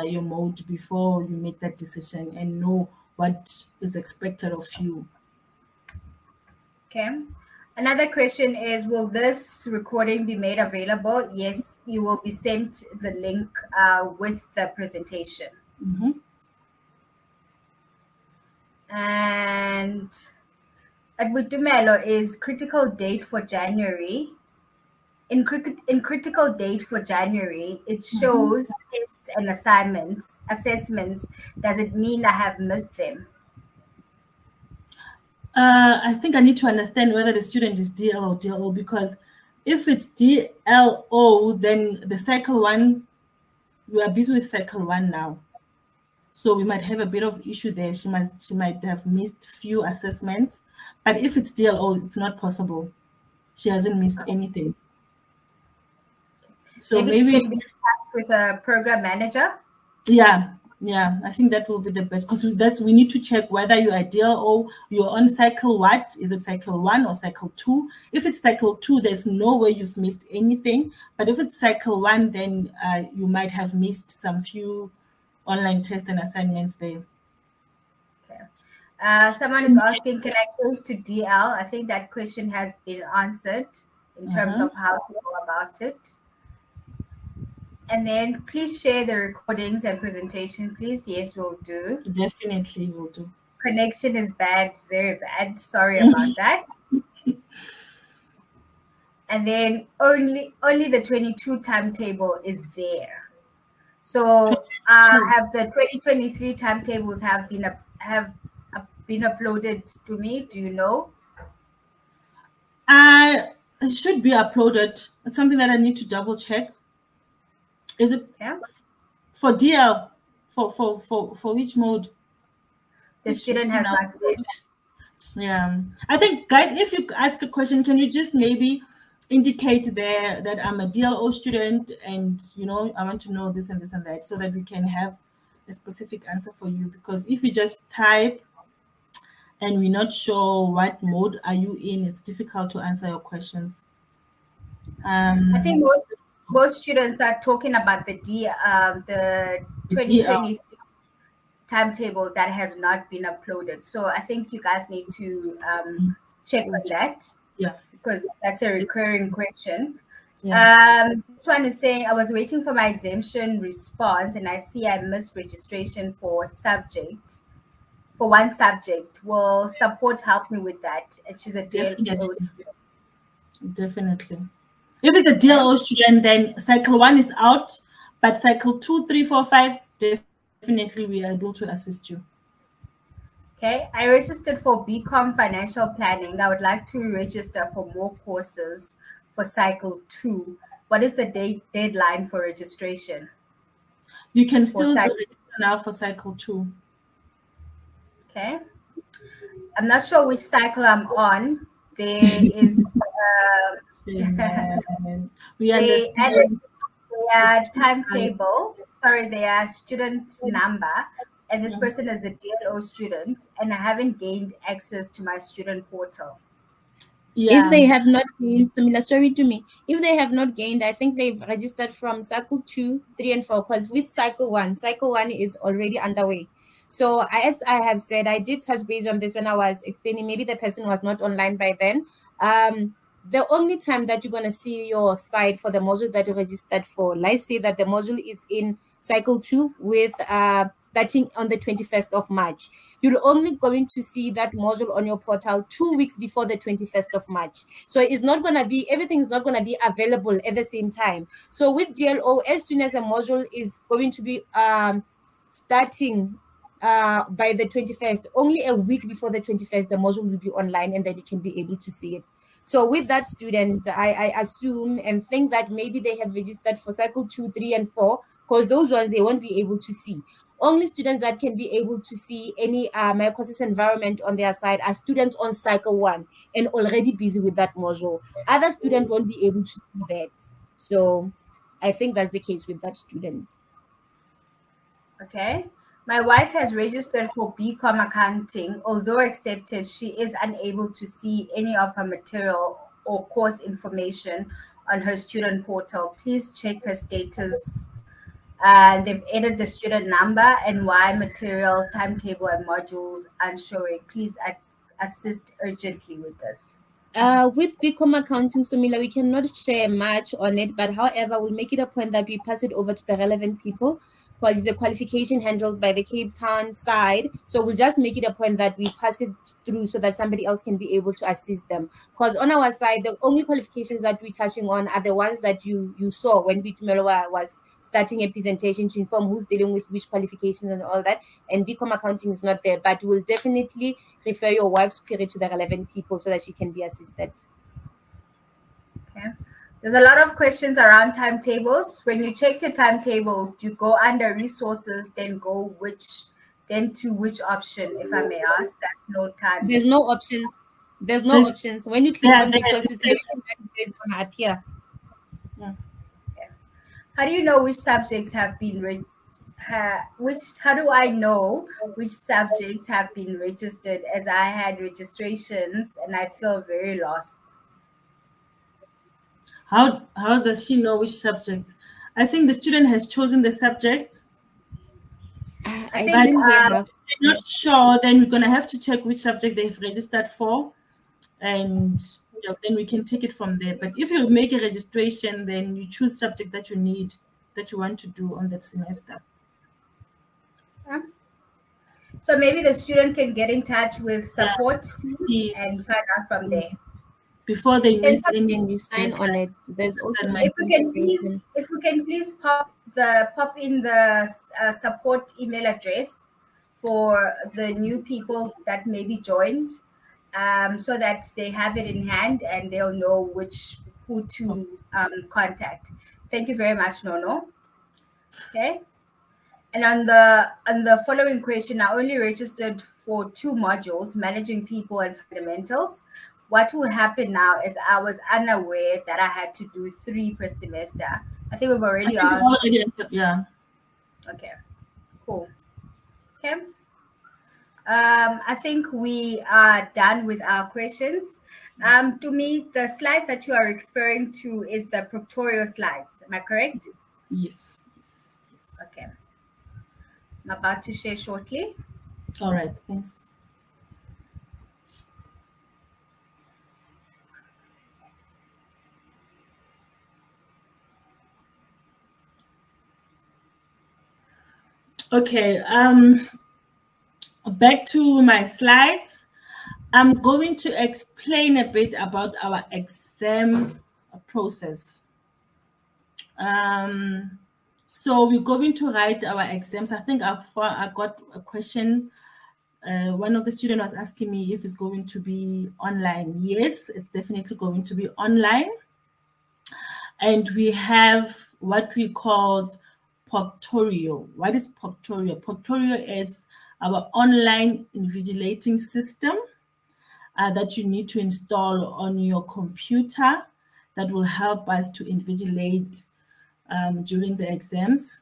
B: your mode before you make that decision and know what is expected of you.
A: Okay. Another question is, will this recording be made available? Yes, you will be sent the link with the presentation.
B: Mm-hmm.
A: And Adbutumelo is critical date for January. In critical date for January, it shows tests and assessments. Does it mean I have missed them?
B: I think I need to understand whether the student is DL or DLO, because if it's DLO, then the cycle 1, we are busy with cycle 1 now. So we might have a bit of issue there. She might have missed few assessments, but if it's DLO, it's not possible. She hasn't missed anything. So maybe
A: she can be in touch with a program manager.
B: Yeah, Yeah, I think that will be the best, because we need to check whether you are DLO, you're on cycle what? Is it cycle 1 or cycle 2? If it's cycle 2, there's no way you've missed anything. But if it's cycle 1, then you might have missed some few online tests and assignments there.
A: Okay. Someone is asking, can I change to DL? I think that question has been answered in terms of how to go about it. And then please share the recordings and presentation, please. Yes, we'll do.
B: Definitely will do.
A: Connection is bad, very bad. Sorry about that. And then only the 22 timetable is there. So have the 2023 timetables have been uploaded to me? Do you know?
B: It should be uploaded. It's something that I need to double check. Is it for DL? For which mode?
A: The student has not said.
B: Yeah, I think, guys, if you ask a question, can you just maybe indicate there that I'm a DLO student and, you know, I want to know this and this and that, so that we can have a specific answer for you. Because if you just type and we're not sure what mode are you in, it's difficult to answer your questions.
A: I think most students are talking about the 2023 timetable that has not been uploaded. So I think you guys need to check on that.
B: Yeah,
A: because that's a recurring question.
B: Yeah.
A: This one is saying, I was waiting for my exemption response and I see I missed registration for one subject. Will support help me with that? And she's a DLO student.
B: Definitely. If it's a DLO student, then cycle 1 is out, but cycle 2, 3, 4, 5, definitely we are able to assist you.
A: Okay, I registered for BCom Financial Planning. I would like to register for more courses for cycle 2. What is the deadline for registration?
B: You can still register now for cycle 2.
A: Okay. I'm not sure which cycle I'm on. There is
B: we understand.
A: Their timetable, sorry, their student number, and this person is a DLO student, and I haven't gained access to my student portal.
C: Yeah. If they have not gained, similar story to me, if they have not gained, I think they've registered from cycle 2, 3, and 4, because with cycle 1 is already underway. So as I have said, I did touch base on this when I was explaining, maybe the person was not online by then. The only time that you're going to see your site for the module that you registered for, let's say that the module is in cycle 2 with starting on the 21st of March. You're only going to see that module on your portal 2 weeks before the 21st of March. So it's not going to be, everything is not going to be available at the same time. So with DLO, as soon as a module is going to be starting by the 21st, only a week before the 21st, the module will be online and then you can be able to see it. So with that student, I assume and think that maybe they have registered for cycle 2, 3, and 4, because those ones they won't be able to see. Only students that can be able to see any microcourses environment on their side are students on cycle 1 and already busy with that module. Other students won't be able to see that. So I think that's the case with that student.
A: Okay. My wife has registered for BCom accounting. Although accepted, she is unable to see any of her material or course information on her student portal. Please check her status. They've added the student number and why material, timetable, and modules aren't showing. Please assist urgently with this.
C: With BCom accounting, Sumila, we cannot share much on it, but however, we'll make it a point that we pass it over to the relevant people, because it's a qualification handled by the Cape Town side. So we'll just make it a point that we pass it through so that somebody else can be able to assist them. Because on our side, the only qualifications that we're touching on are the ones that you saw when Bitumelo was starting a presentation to inform who's dealing with which qualifications and all that. And BCom accounting is not there, but we'll definitely refer your wife's query to the relevant people so that she can be assisted.
A: Okay. There's a lot of questions around timetables. When you check your timetable, you go under resources, then to which option, if I may ask? That's no time.
C: There's no options. There's no options. When you click on resources, everything that is going to appear.
A: Yeah. How do you know which subjects have been how do I know which subjects have been registered, as I had registrations and I feel very lost?
B: How does she know which subjects? I think the student has chosen the subject.
C: I
A: think,
C: didn't hear her.
B: If you're not sure, then we're gonna have to check which subject they've registered for, and then we can take it from there. But if you make a registration, then you choose subject that you need, that you want to do on that semester.
A: So maybe the student can get in touch with support
B: Please.
A: and find out from there.
B: Before they miss any.
C: Can you sign on it? There's also
A: If we can please pop in the support email address for the new people that may be joined, so that they have it in hand and they'll know who to contact. Thank you very much, Nono. Okay. And on the following question, I only registered for 2 modules, managing people and fundamentals. What will happen now is I was unaware that I had to do 3 per semester. I think we've already answered.
B: Yeah.
A: Okay, cool. Okay. I think we are done with our questions. To me, the slides that you are referring to is the proctoral slides. Am I correct?
B: Yes.
A: Okay. I'm about to share shortly.
B: All right, thanks. Okay, back to my slides. I'm going to explain a bit about our exam process. So we're going to write our exams. I think I got a question. One of the students was asking me if it's going to be online. Yes, it's definitely going to be online. And we have what we call Proctorio. What is Proctorio? Proctorio is our online invigilating system that you need to install on your computer that will help us to invigilate during the exams.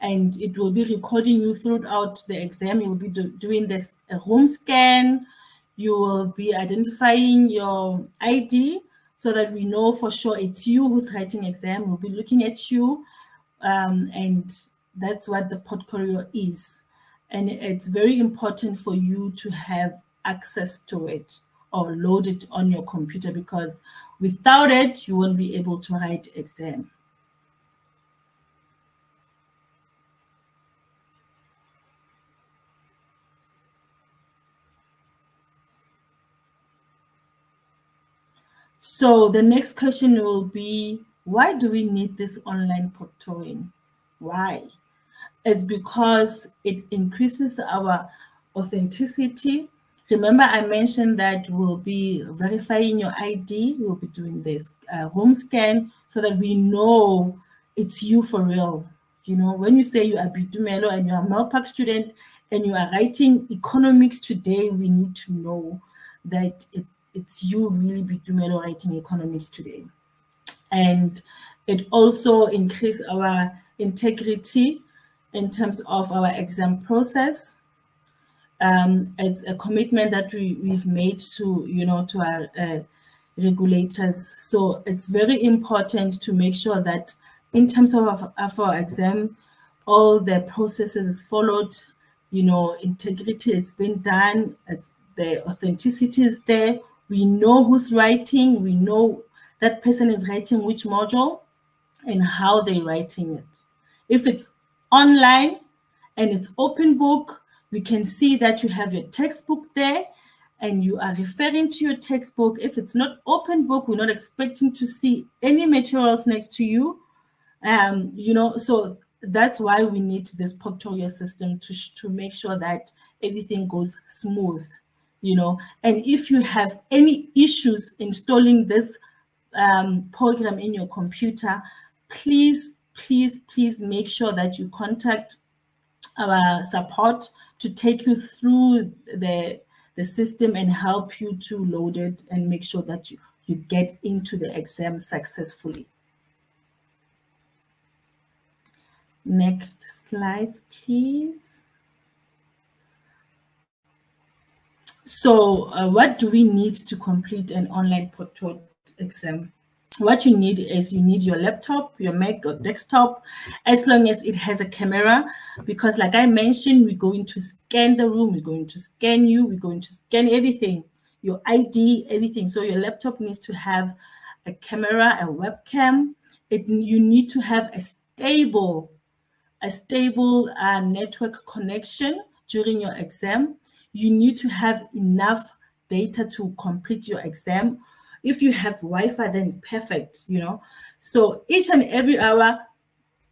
B: And it will be recording you throughout the exam. You'll be doing this room scan. You will be identifying your ID so that we know for sure it's you who's writing exam. We'll be looking at you, and that's what the Proctorio is. And it's very important for you to have access to it or load it on your computer, because without it, you won't be able to write exam. So the next question will be, why do we need this online proctoring? Why? It's because it increases our authenticity. Remember, I mentioned that we'll be verifying your ID. We'll be doing this home scan so that we know it's you for real. You know, when you say you are Bitumelo and you are a Milpark student and you are writing economics today, we need to know that it's you really Bitumelo writing economics today. And it also increases our integrity in terms of our exam process. It's a commitment that we've made to, to our regulators. So it's very important to make sure that in terms of our exam, all the processes is followed, integrity, it's been done, the authenticity is there. We know who's writing, we know that person is writing which module and how they're writing it. If it's online and it's open book, we can see that you have your textbook there and you are referring to your textbook. If it's not open book, we're not expecting to see any materials next to you. So that's why we need this Proctorio system to make sure that everything goes smooth, And if you have any issues installing this program in your computer, please make sure that you contact our support to take you through the system and help you to load it and make sure that you get into the exam successfully. Next slide, please. So what do we need to complete an online portrait exam? What you need is you need your laptop, your Mac or desktop, as long as it has a camera, because like I mentioned, we're going to scan the room, we're going to scan you, we're going to scan everything, your ID, everything. So your laptop needs to have a camera, a webcam. You need to have a stable network connection during your exam. You need to have enough data to complete your exam. If you have Wi-Fi, then perfect, you know. So each and every hour,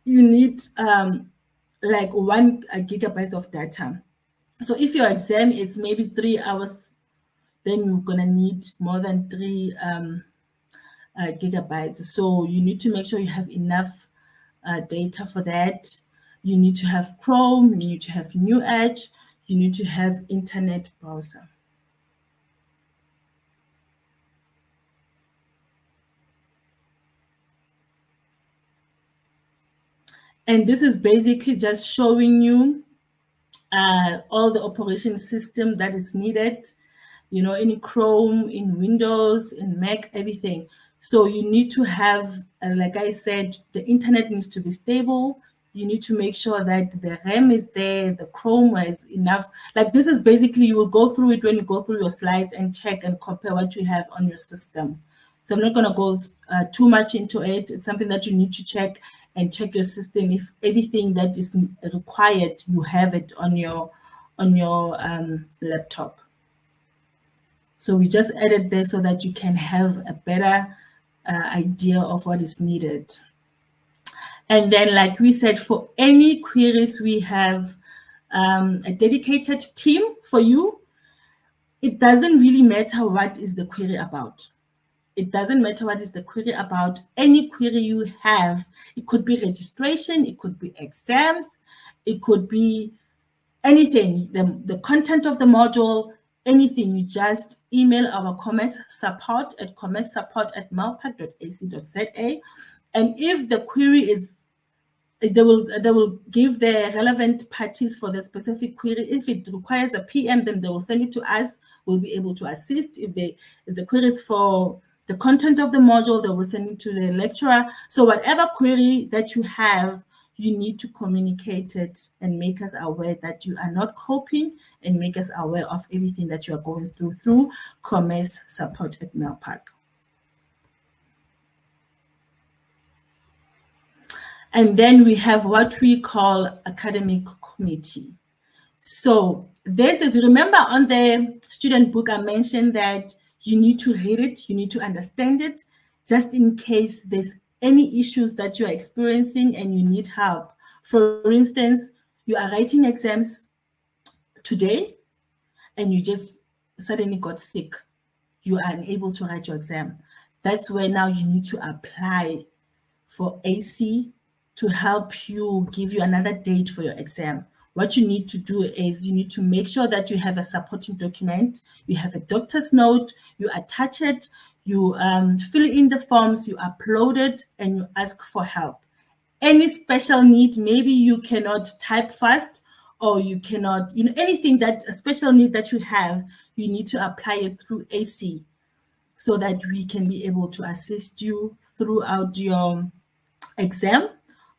B: you need like 1 gigabyte of data. So if your exam is maybe 3 hours, then you're gonna need more than 3 gigabytes. So you need to make sure you have enough data for that. You need to have Chrome, you need to have New Edge, you need to have internet browser. And this is basically just showing you all the operation system that is needed, you know, in Chrome, in Windows, in Mac, everything. So you need to have, like I said, the internet needs to be stable. You need to make sure that the RAM is there, the Chrome is enough. Like this is basically, you will go through it when you go through your slides and check and compare what you have on your system. So I'm not going to go too much into it. It's something that you need to check and check your system. If everything that is required, you have it on your laptop. So we just added there so that you can have a better idea of what is needed. And then, like we said, for any queries, we have a dedicated team for you. It doesn't really matter what is the query about. It doesn't matter what is the query about. Any query you have, it could be registration, it could be exams, it could be anything, the content of the module, anything. You just email our commerce support at milpark.ac.za. And if the query is, they will give the relevant parties for the specific query. If it requires a PM, then they will send it to us. We'll be able to assist. If the query is for the content of the module, they will send it to the lecturer. So whatever query that you have, you need to communicate it and make us aware that you are not coping, and make us aware of everything that you are going through commerce support at Milpark. And then we have what we call academic committee. So this is, remember on the student book, I mentioned that you need to read it, you need to understand it, just in case there's any issues that you are experiencing and you need help. For instance, you are writing exams today and you just suddenly got sick. You are unable to write your exam. That's where now you need to apply for AC to help you, give you another date for your exam. What you need to do is you need to make sure that you have a supporting document, you have a doctor's note, you attach it, you fill in the forms, you upload it, and you ask for help. Any special need, maybe you cannot type fast, or you cannot, you know, anything that a special need that you have, you need to apply it through AC so that we can be able to assist you throughout your exam.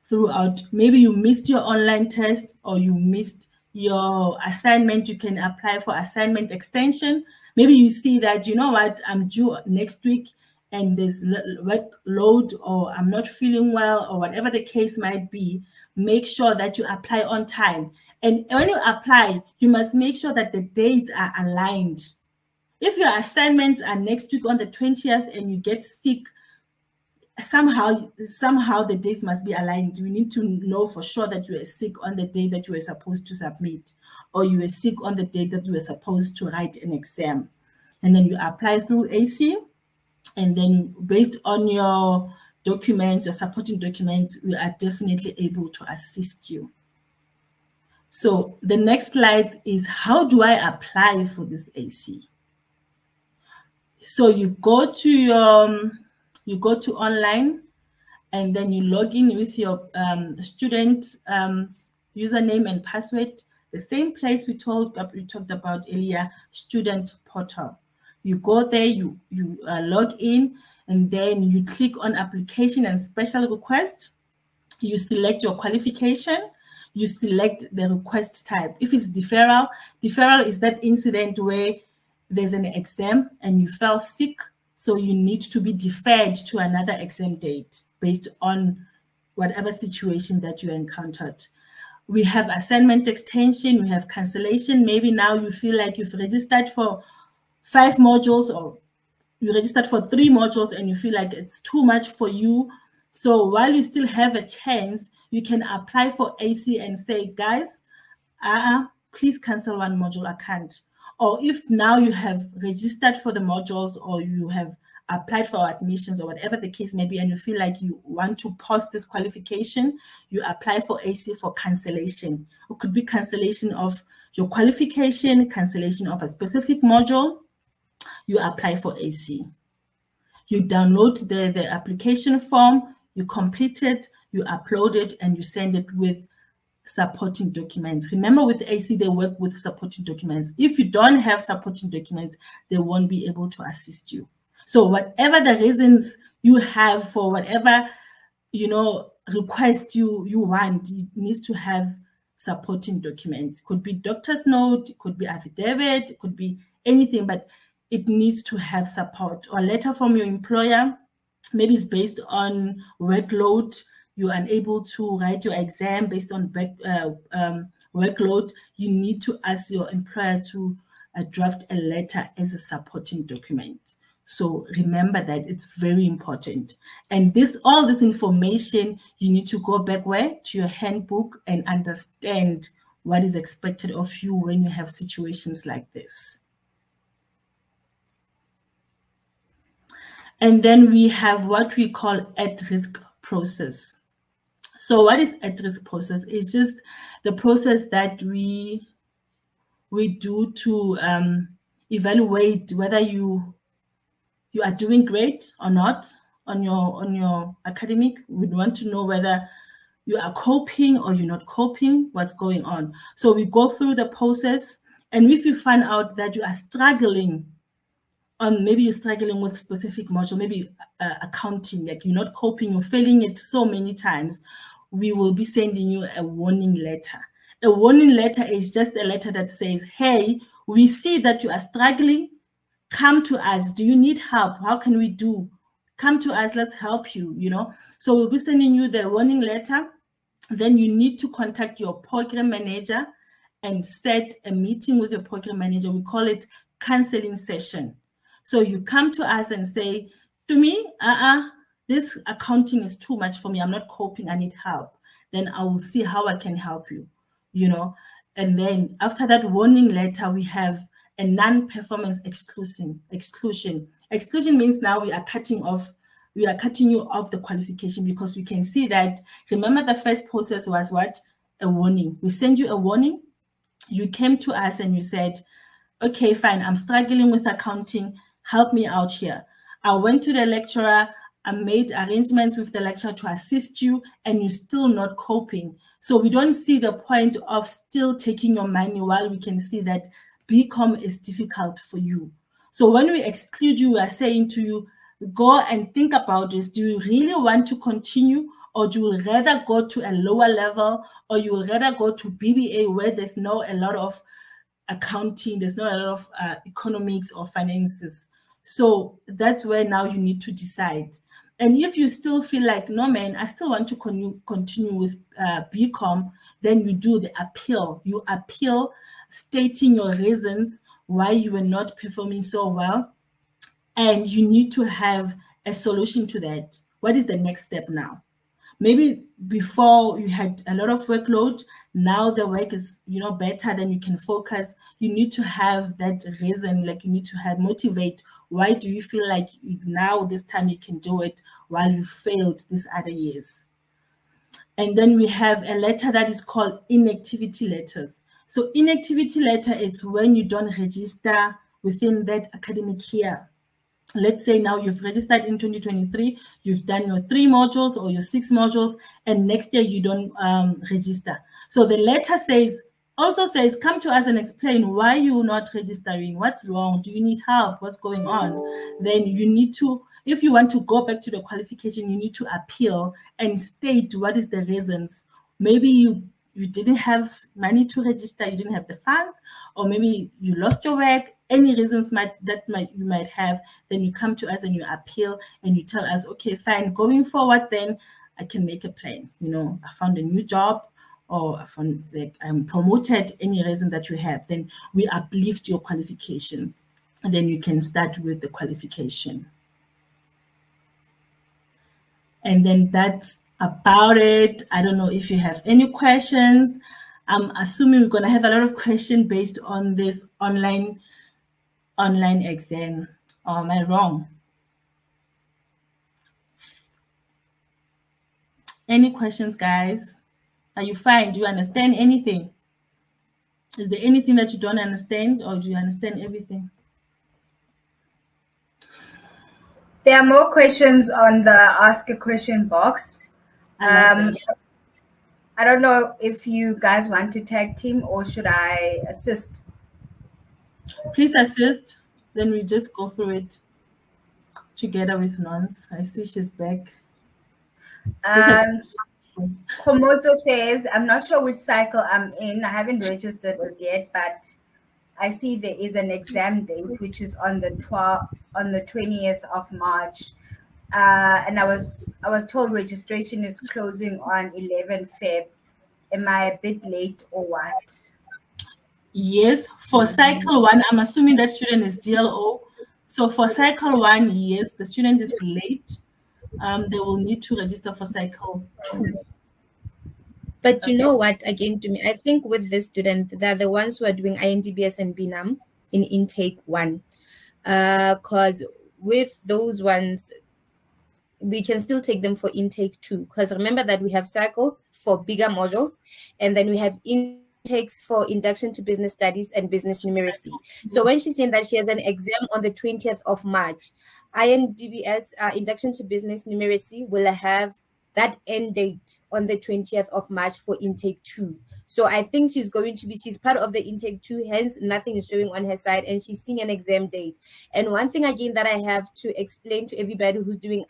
B: Throughout, maybe you missed your online test or you missed your assignment, you can apply for assignment extension. Maybe you see that, you know what, I'm due next week and there's workload, or I'm not feeling well, or whatever the case might be. Make sure that you apply on time. And when you apply, you must make sure that the dates are aligned. If your assignments are next week on the 20th and you get sick, somehow the dates must be aligned. We need to know for sure that you were sick on the day that you were supposed to submit, or you were sick on the day that you were supposed to write an exam. And then you apply through AC, and then based on your documents, your supporting documents, we are definitely able to assist you. So the next slide is, how do I apply for this AC? So you go to online, and then you log in with your student username and password. The same place we talked about earlier, student portal. You go there, you log in, and then you click on application and special request. You select your qualification. You select the request type. If it's deferral is that incident where there's an exam and you fell sick, so you need to be deferred to another exam date based on whatever situation that you encountered. We have assignment extension, we have cancellation. Maybe now you feel like you've registered for 5 modules, or you registered for 3 modules and you feel like it's too much for you. So while you still have a chance, you can apply for AC and say, guys, please cancel 1 module, I can't. Or if now you have registered for the modules, or you have applied for admissions, or whatever the case may be, and you feel like you want to pause this qualification, you apply for AC for cancellation. It could be cancellation of your qualification, cancellation of a specific module. You apply for AC. You download the application form, you complete it, you upload it, and you send it with supporting documents. Remember, with AC, they work with supporting documents. If you don't have supporting documents, they won't be able to assist you. So whatever the reasons you have for whatever, request you want, it needs to have supporting documents. It could be doctor's note, it could be affidavit, it could be anything, but it needs to have support. Or letter from your employer, maybe it's based on workload, you're unable to write your exam based on workload, you need to ask your employer to draft a letter as a supporting document. So remember that it's very important. And all this information, you need to go back to your handbook and understand what is expected of you when you have situations like this. And then we have what we call at-risk process. So what is at-risk process? It's just the process that we do to evaluate whether you are doing great or not on your academic. We want to know whether you are coping or you're not coping, what's going on. So we go through the process, and if you find out that you are struggling, maybe you're struggling with specific module, maybe accounting, like you're not coping, you're failing it so many times, we will be sending you a warning letter. A warning letter is just a letter that says, hey, we see that you are struggling. Come to us. Do you need help? How can we do? Come to us. Let's help you, So we'll be sending you the warning letter. Then you need to contact your program manager and set a meeting with your program manager. We call it counseling session. So you come to us and say, to me, this accounting is too much for me. I'm not coping. I need help. Then I will see how I can help you, And then after that warning letter, we have a non-performance exclusion. Exclusion means now we are cutting you off the qualification, because we can see that, remember the first process was what? A warning. We send you a warning. You came to us and you said, okay, fine, I'm struggling with accounting. Help me out here. I went to the lecturer. I made arrangements with the lecturer to assist you, and you're still not coping. So we don't see the point of still taking your money while we can see that BCom is difficult for you. So when we exclude you, we are saying to you, go and think about this. Do you really want to continue, or do you rather go to a lower level, or you will rather go to BBA where there's not a lot of accounting, there's not a lot of economics or finances. So that's where now you need to decide. And if you still feel like, no, man, I still want to continue with BCom, then you do the appeal. You appeal, stating your reasons why you were not performing so well. And you need to have a solution to that. What is the next step now? Maybe before you had a lot of workload, now the work is, better, then you can focus. You need to have that reason, like you need to have motivate. Why do you feel like now this time you can do it while you failed these other years? And then we have a letter that is called inactivity letters. So inactivity letter, it's when you don't register within that academic year. let's say now you've registered in 2023, you've done your 3 modules or your 6 modules, and next year you don't register. So the letter also says, come to us and explain why you're not registering. What's wrong? Do you need help? What's going on? Then you need to, if you want to go back to the qualification, you need to appeal and state what is the reasons. Maybe you didn't have money to register, you didn't have the funds, or maybe you lost your work. Any reasons you might have, then you come to us and you appeal and you tell us, okay, fine, going forward, then I can make a plan. You know, I found a new job, or I found, like, I'm promoted, any reason that you have, then we uplift your qualification, and then you can start with the qualification. And then that's about it. I don't know if you have any questions. I'm assuming we're going to have a lot of questions based on this online exam. Or am I wrong? Any questions, guys? Are you fine? Do you understand anything? Is there anything that you don't understand, or do you understand everything?
A: There are more questions on the ask a question box. I don't know if you guys want to tag team, or should I assist?
B: Please assist. Then we just go through it together with Nons. I see she's back.
A: Komoto says, I'm not sure which cycle I'm in. I haven't registered as yet, but I see there is an exam date, which is on the 20th of March. And I was told registration is closing on 11 Feb. Am I a bit late or what?
B: Yes, for cycle 1, I'm assuming that student is DLO. So for cycle 1, yes, the student is late. They will need to register for cycle 2.
C: But you know what, again, to me, I think with this student, they're the ones who are doing INDBS and BNAM in intake 1. Because with those ones, we can still take them for intake 2. Because remember that we have cycles for bigger modules, and then we have intakes for Induction to Business Studies and Business Numeracy. So when she's saying that she has an exam on the 20th of March, INDBS, Induction to Business Numeracy, will have that end date on the 20th of March for intake 2. So I think she's part of the intake 2, hence nothing is showing on her side, and she's seeing an exam date. And one thing again that I have to explain to everybody who's doing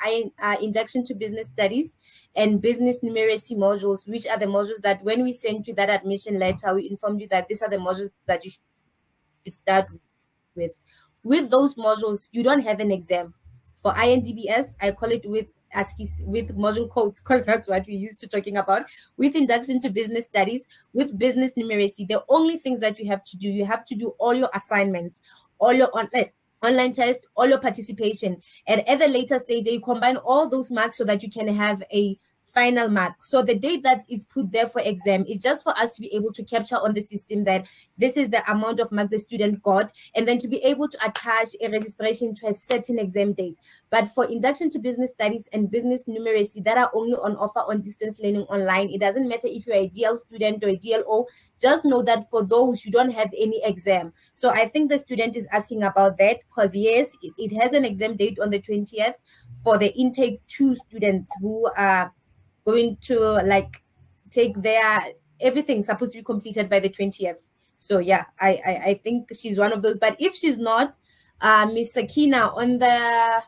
C: Induction to Business Studies and Business Numeracy modules, which are the modules that when we sent you that admission letter, we informed you that these are the modules that you should start with. With those modules, you don't have an exam. For INDBS, I call it with module codes, because that's what we used to talking about. With Induction to Business Studies, with Business Numeracy, the only things that you have to do all your assignments, all your online tests, all your participation. And at the later stage, you combine all those marks so that you can have a final mark. So the date that is put there for exam is just for us to be able to capture on the system that this is the amount of marks the student got, and then to be able to attach a registration to a certain exam date. But for Induction to Business Studies and Business Numeracy that are only on offer on distance learning online, it doesn't matter if you're a DL student or a DLO, just know that for those, you don't have any exam. So I think the student is asking about that, because yes, it has an exam date on the 20th for the intake 2 students who are going to take their everything supposed to be completed by the 20th. So yeah, I think she's one of those. But if she's not, Miss Sakina, on the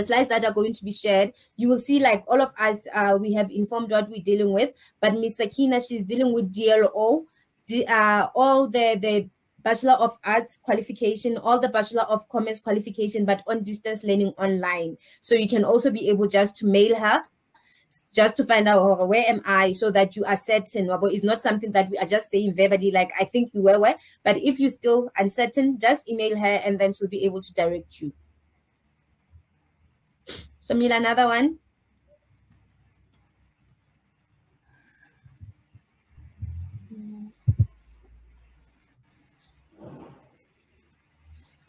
C: slides that are going to be shared, you will see all of us, we have informed what we're dealing with. But Miss Sakina, she's dealing with DLO, all the Bachelor of Arts qualification, all the Bachelor of Commerce qualification, but on distance learning online. So you can also be able just to mail her, just to find out where am I, so that you are certain. It's not something that we are just saying verbally, I think you were, but if you're still uncertain, just email her and then she'll be able to direct you. So Mila, another one.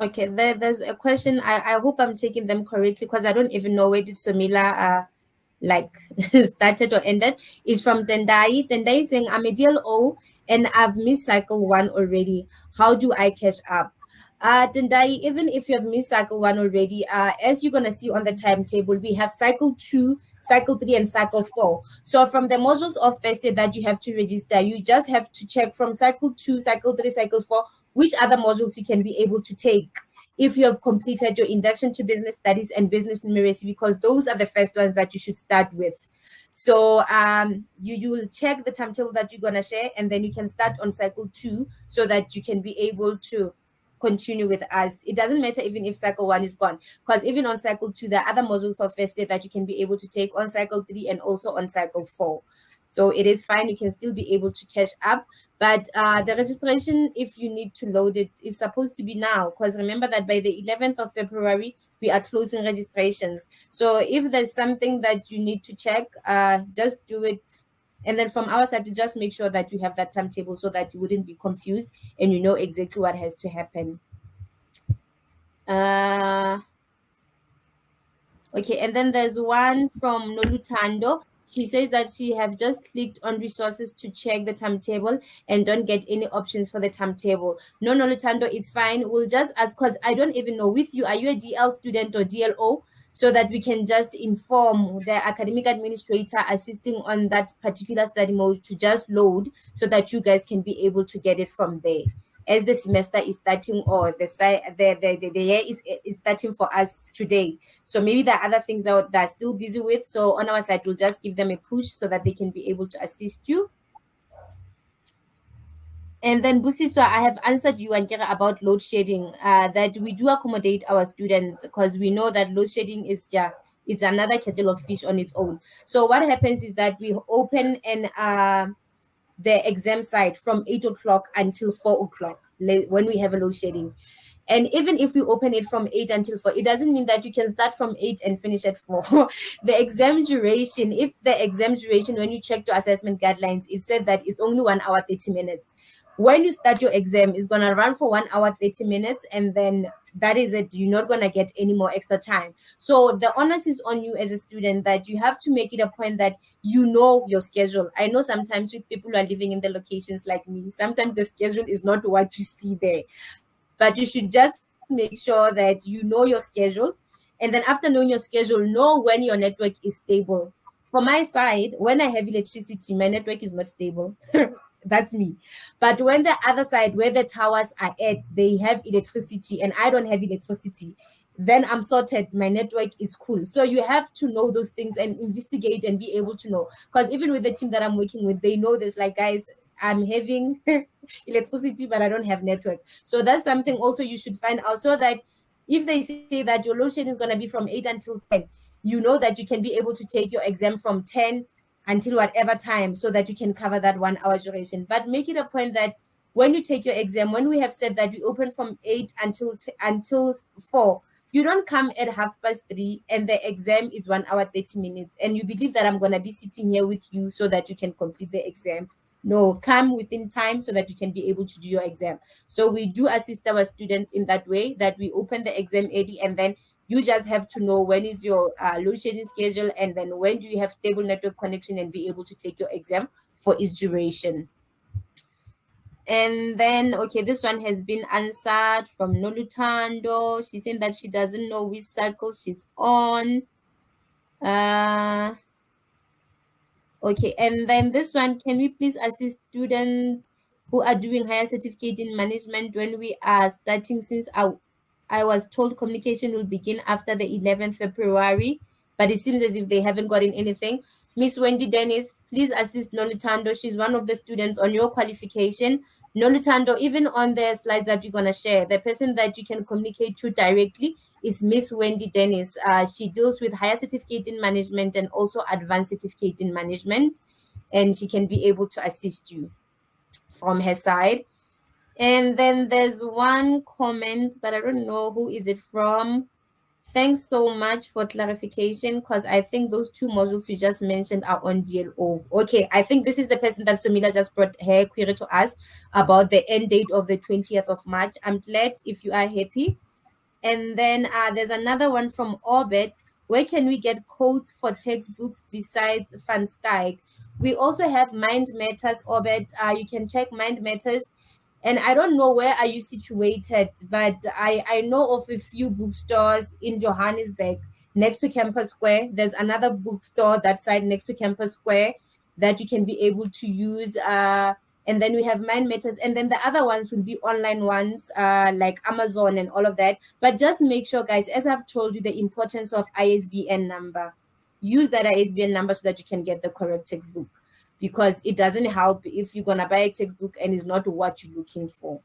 C: Okay, there's a question. I hope I'm taking them correctly, because I don't even know where did Somila started or ended. Is from Tendai. Tendai saying, I'm a DLO and I've missed cycle 1 already. How do I catch up? Tendai, even if you have missed cycle 1 already, as you're going to see on the timetable, we have cycle 2, cycle 3, and cycle 4. So from the modules of first year that you have to register, you just have to check from cycle 2, cycle 3, cycle 4, which other modules you can be able to take if you have completed your induction to business studies and business numeracy, because those are the first ones that you should start with. So you will check the timetable that you're going to share, and then you can start on cycle 2 so that you can be able to continue with us. It doesn't matter even if cycle 1 is gone, because even on cycle 2, there are other modules of first year that you can be able to take on cycle 3 and also on cycle 4. So it is fine. You can still be able to catch up. But the registration, if you need to load it, is supposed to be now, because remember that by the 11th of February, we are closing registrations. So if there's something that you need to check, just do it. And then from our side, we just make sure that you have that timetable so that you wouldn't be confused and you know exactly what has to happen. Okay, and then there's one from Nolutando. She says that she have just clicked on resources to check the timetable and don't get any options for the timetable. No, Nolutando is fine. We'll just ask, because I don't even know with you, are you a DL student or DLO? So that we can just inform the academic administrator assisting on that particular study mode to just load so that you guys can be able to get it from there. As the semester is starting, or the year is starting for us today. So maybe there are other things that they're still busy with. So on our side, we'll just give them a push so that they can be able to assist you. And then Busiswa, I have answered you, Ankera, about load shedding, that we do accommodate our students because we know that load shedding is it's another kettle of fish on its own. So what happens is that we open the exam site from 8 o'clock until 4 o'clock when we have a load shedding. And even if we open it from 8 until 4, it doesn't mean that you can start from 8 and finish at 4. The exam duration, if the exam duration, when you check your assessment guidelines, it said that it's only 1 hour, 30 minutes. When you start your exam, it's going to run for 1 hour, 30 minutes, and then that is it. You're not going to get any more extra time. So the onus is on you as a student that you have to make it a point that you know your schedule. I know sometimes with people who are living in the locations like me, sometimes the schedule is not what you see there. But you should just make sure that you know your schedule. And then after knowing your schedule, know when your network is stable. For my side, when I have electricity, my network is not stable. That's me. But when the other side, where the towers are at, they have electricity and I don't have electricity, then I'm sorted. My network is cool. So you have to know those things and investigate and be able to know. Because even with the team that I'm working with, they know this, like, guys, I'm having electricity, but I don't have network. So that's something also you should find out, so that if they say that your load shedding is going to be from 8 until 10, you know that you can be able to take your exam from 10 until whatever time, so that you can cover that 1 hour duration. But make it a point that when you take your exam, when we have said that we open from 8 until 4, you don't come at 3:30 and the exam is 1 hour, 30 minutes. And you believe that I'm going to be sitting here with you so that you can complete the exam. No, come within time so that you can be able to do your exam. So we do assist our students in that way, that we open the exam early, and then you just have to know when is your load shedding schedule, and then when do you have stable network connection and be able to take your exam for its duration. And then, okay, this one has been answered from Nolutando. She's saying that she doesn't know which cycle she's on. Okay, and then this one, can we please assist students who are doing higher certificate in management when we are starting, since I was told communication will begin after the 11th February, but it seems as if they haven't gotten anything. Miss Wendy Dennis, please assist Nolutando. She's one of the students on your qualification. Nolutando, even on the slides that you're going to share, the person that you can communicate to directly is Miss Wendy Dennis. She deals with higher certificate in management and also advanced certificate in management, and she can be able to assist you from her side. And then there's one comment, but I don't know who is it from. Thanks so much for clarification, because I think those 2 modules you just mentioned are on DLO. Okay, I think this is the person that Somila just brought her query to us about the end date of the 20th of March. I'm glad if you are happy. And then there's another one from Orbit. Where can we get codes for textbooks besides FunSky? We also have Mind Matters, Orbit. You can check Mind Matters. And I don't know where are you situated, but I know of a few bookstores in Johannesburg next to Campus Square. There's another bookstore that side next to Campus Square that you can be able to use. And then we have Mind Matters, and then the other ones will be online ones like Amazon and all of that. But just make sure, guys, as I've told you, the importance of ISBN number. Use that ISBN number so that you can get the correct textbook, because it doesn't help if you're going to buy a textbook and it's not what you're looking for.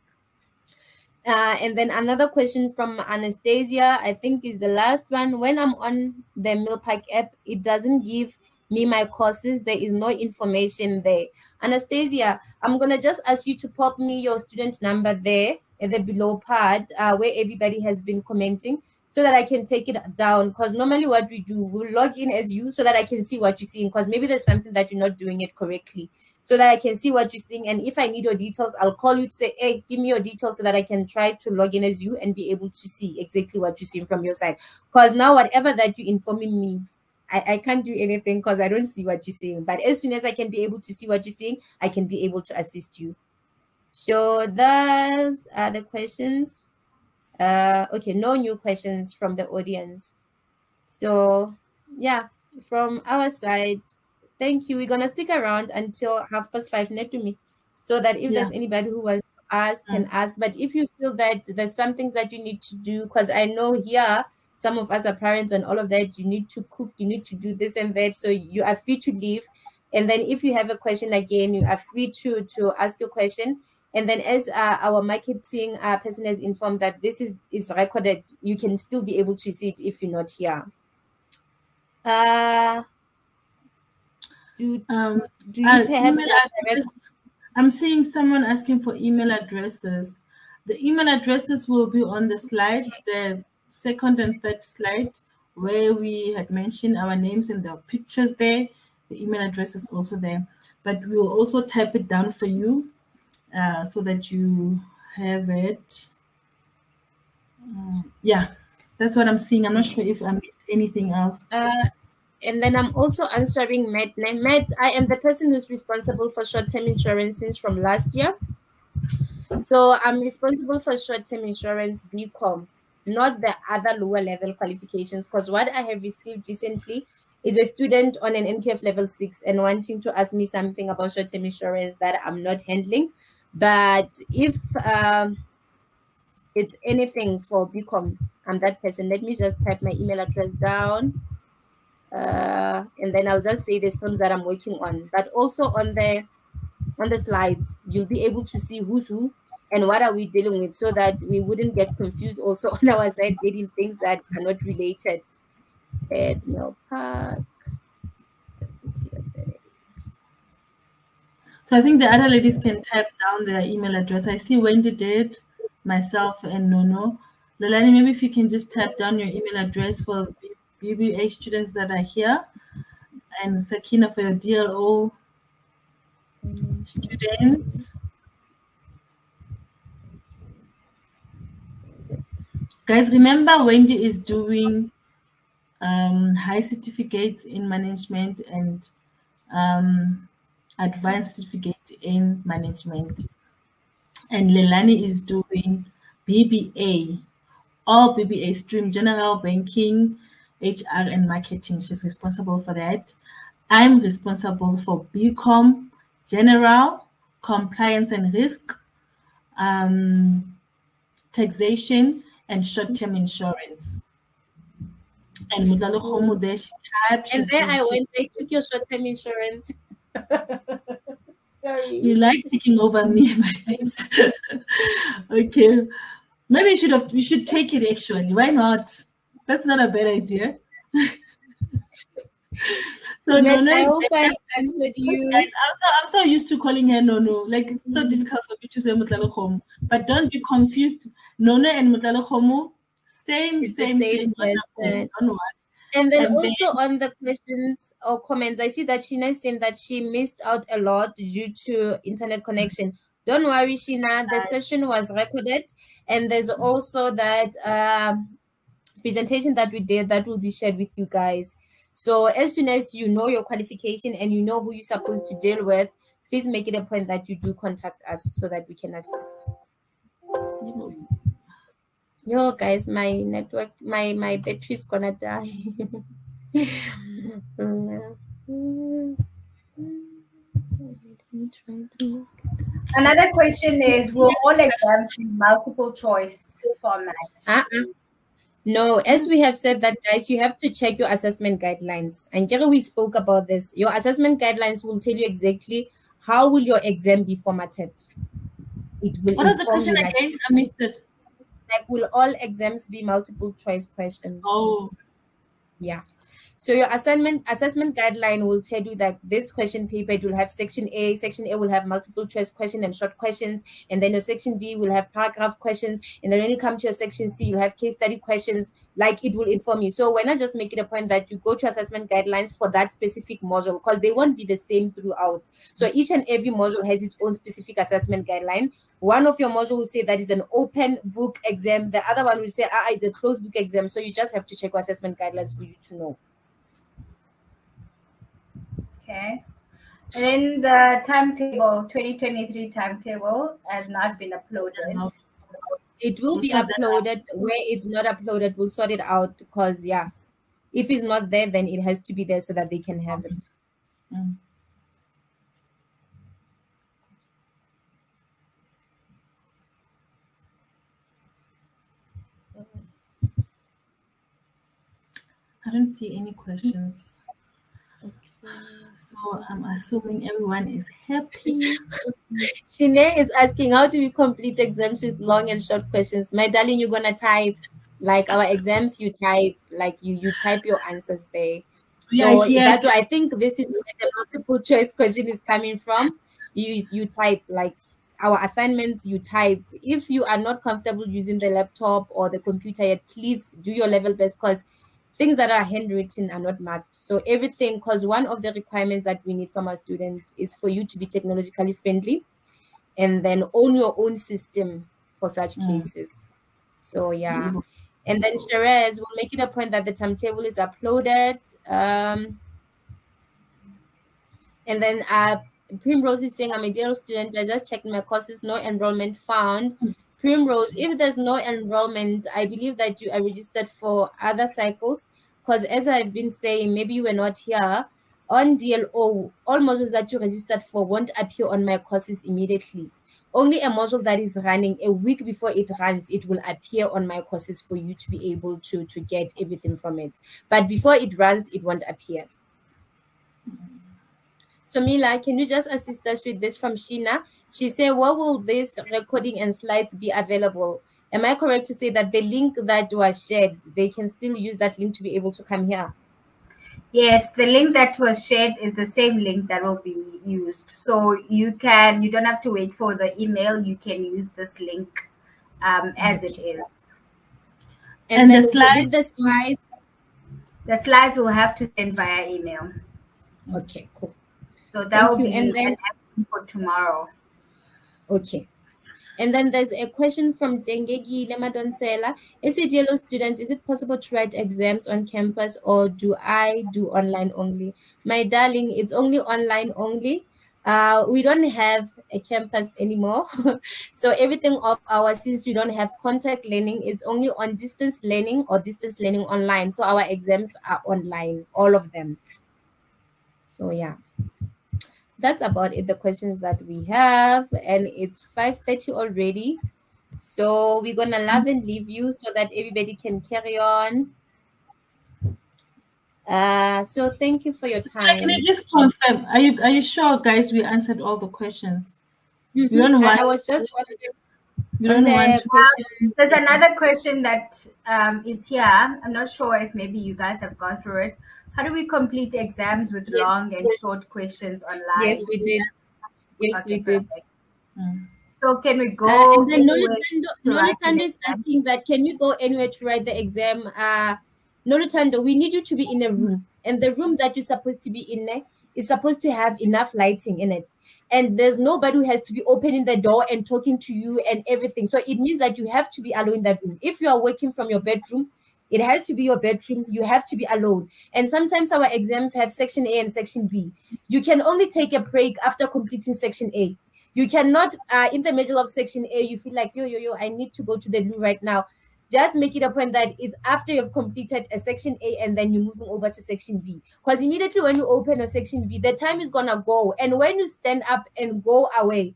C: And then another question from Anastasia, I think is the last one. When I'm on the Milpark app, it doesn't give me my courses. There is no information there. Anastasia, I'm going to just ask you to pop me your student number there at the below part where everybody has been commenting, so that I can take it down. Because normally what we do, we'll log in as you so that I can see what you're seeing, because maybe there's something that you're not doing it correctly, so that I can see what you're seeing. And if I need your details, I'll call you to say, hey, give me your details so that I can try to log in as you and be able to see exactly what you're seeing from your side. Because now whatever that you're informing me, I can't do anything because I don't see what you're seeing. But as soon as I can be able to see what you're seeing, I can be able to assist you. So those are the questions. Okay, no new questions from the audience. So yeah, from our side, thank you. We're gonna stick around until 5:30 net to me, so that if there's anybody who wants to ask, can ask. But if you feel that there's some things that you need to do, because I know here some of us are parents and all of that, you need to cook, you need to do this and that, so you are free to leave. And then if you have a question again, you are free to ask your question. And then as our marketing person has informed that this is recorded, you can still be able to see it if you're not here. Do you perhaps
B: I'm seeing someone asking for email addresses. The email addresses will be on the slides, the second and third slide, where we had mentioned our names and the pictures there. The email address is also there, but we'll also type it down for you so that you have it. Yeah, that's what I'm seeing. I'm not sure if I missed anything else.
C: And then I'm also answering Matt. Matt, I am the person who's responsible for short-term insurance since from last year. So I'm responsible for short-term insurance BCom, not the other lower level qualifications, because what I have received recently is a student on an NQF level 6 and wanting to ask me something about short-term insurance that I'm not handling. But if it's anything for BCom, I'm that person. Let me just type my email address down. And then I'll just say the terms that I'm working on. But also on the slides, you'll be able to see who's who and what are we dealing with, so that we wouldn't get confused also on our side getting things that are not related. At Milpark.
B: So I think the other ladies can type down their email address. I see Wendy did, myself, and Nono. Lelani, maybe if you can just type down your email address for BBA students that are here, and Sakina for your DLO students. Guys, remember Wendy is doing high certificates in management and advanced certificate in management. And Lelani is doing BBA, all BBA stream, general banking, HR, and marketing. She's responsible for that. I'm responsible for BCom, general, compliance and risk, taxation, and short-term insurance. And Mudlalo Khomo there, she typed.
C: And there I went, they took your short-term insurance. Sorry.
B: You like taking over me, my things. Okay. Maybe we should take it actually. Why not? That's not a bad idea. So Nono,
C: I hope I answered you.
B: Guys, I'm so used to calling her Nono. Like, it's so difficult for me to say Mudlalo Khomo. But don't be confused. Nono and Mudlalo Khomo, same
C: person. And then also on the questions or comments, I see that Sheena is saying that she missed out a lot due to internet connection. Don't worry, Sheena, the session was recorded, and there's also that presentation that we did that will be shared with you guys. So as soon as you know your qualification and you know who you're supposed to deal with, please make it a point that you do contact us so that we can assist. Yo, guys, my network, my battery's gonna die.
A: Another question is, will all exams be multiple choice format?
C: No, as we have said that, guys, you have to check your assessment guidelines. And Gary, we spoke about this. Your assessment guidelines will tell you exactly how will your exam be formatted. It will.
B: What was the question again? I missed it.
C: Like, will all exams be multiple choice questions?
B: Oh,
C: yeah. So your assessment guideline will tell you that this question paper, it will have section A. Section A will have multiple choice question and short questions. And then your section B will have paragraph questions. And then when you come to your section C, you'll have case study questions. Like, it will inform you. So why not just make it a point that you go to assessment guidelines for that specific module, because they won't be the same throughout. So each and every module has its own specific assessment guideline. One of your modules will say that is an open book exam. The other one will say, it's a closed book exam. So you just have to check your assessment guidelines for you to know.
A: Okay. And then the timetable, 2023 timetable has not been uploaded.
C: It will be uploaded. Where it's not uploaded, we'll sort it out, because, yeah, if it's not there, then it has to be there so that they can have it.
B: I don't see any questions. So I'm assuming everyone is happy.
C: Shine is asking, how do we complete exams with long and short questions? My darling, you're gonna type, like our exams, you type, like you type your answers there. So that's why I think this is where the multiple choice question is coming from. You type, like our assignments, you type. If you are not comfortable using the laptop or the computer yet, please do your level best, because things that are handwritten are not marked. So everything, because one of the requirements that we need from our students is for you to be technologically friendly and then own your own system for such cases. So yeah. And then Sherez will make it a point that the timetable is uploaded. And then Primrose is saying, I'm a general student. I just checked my courses, no enrollment found. Primrose, if there's no enrollment, I believe that you are registered for other cycles, because as I've been saying, maybe you were not here, on DLO, all modules that you registered for won't appear on my courses immediately. Only a module that is running a week before it runs, it will appear on my courses for you to be able to get everything from it. But before it runs, it won't appear. So Mila, can you just assist us with this from Sheena? She said, where will this recording and slides be available? Am I correct to say that the link that was shared, they can still use that link to be able to come here?
A: Yes, the link that was shared is the same link that will be used. So you don't have to wait for the email. You can use this link as it is.
C: And then with the slides?
A: The slides will have to send via email.
C: Okay, cool.
A: So that will be an action for tomorrow.
C: Okay. And then there's a question from Dengegi Lemadonsela. As a DLO student, is it possible to write exams on campus, or do I do online only? My darling, it's only online only. We don't have a campus anymore. So everything of ours, since we don't have contact learning, is only on distance learning or distance learning online. So our exams are online, all of them. So yeah. That's about it, the questions that we have, and it's 5:30 already. So we're gonna love and leave you so that everybody can carry on. So thank you for your time.
B: Can you just confirm? Are you sure, guys, we answered all the questions?
C: We don't want. I was just wondering.
A: There's another question that is here. I'm not sure if maybe you guys have gone through it. How do we complete exams with long and short questions online?
C: Yes, we did. Yes, we did.
A: So can we go?
C: And then Nolitando is asking that, can you go anywhere to write the exam? Nolitando, we need you to be in a room. And the room that you're supposed to be in there is supposed to have enough lighting in it. And there's nobody who has to be opening the door and talking to you and everything. So it means that you have to be alone in that room. If you are working from your bedroom, It has to be your bedroom. You have to be alone. And sometimes our exams have section A and section B. You can only take a break after completing section A. You cannot, in the middle of section A, you feel like, yo, I need to go to the loo right now. Just make it a point that is after you've completed a section A and then you're moving over to section B. Because immediately when you open a section B, the time is going to go. And when you stand up and go away,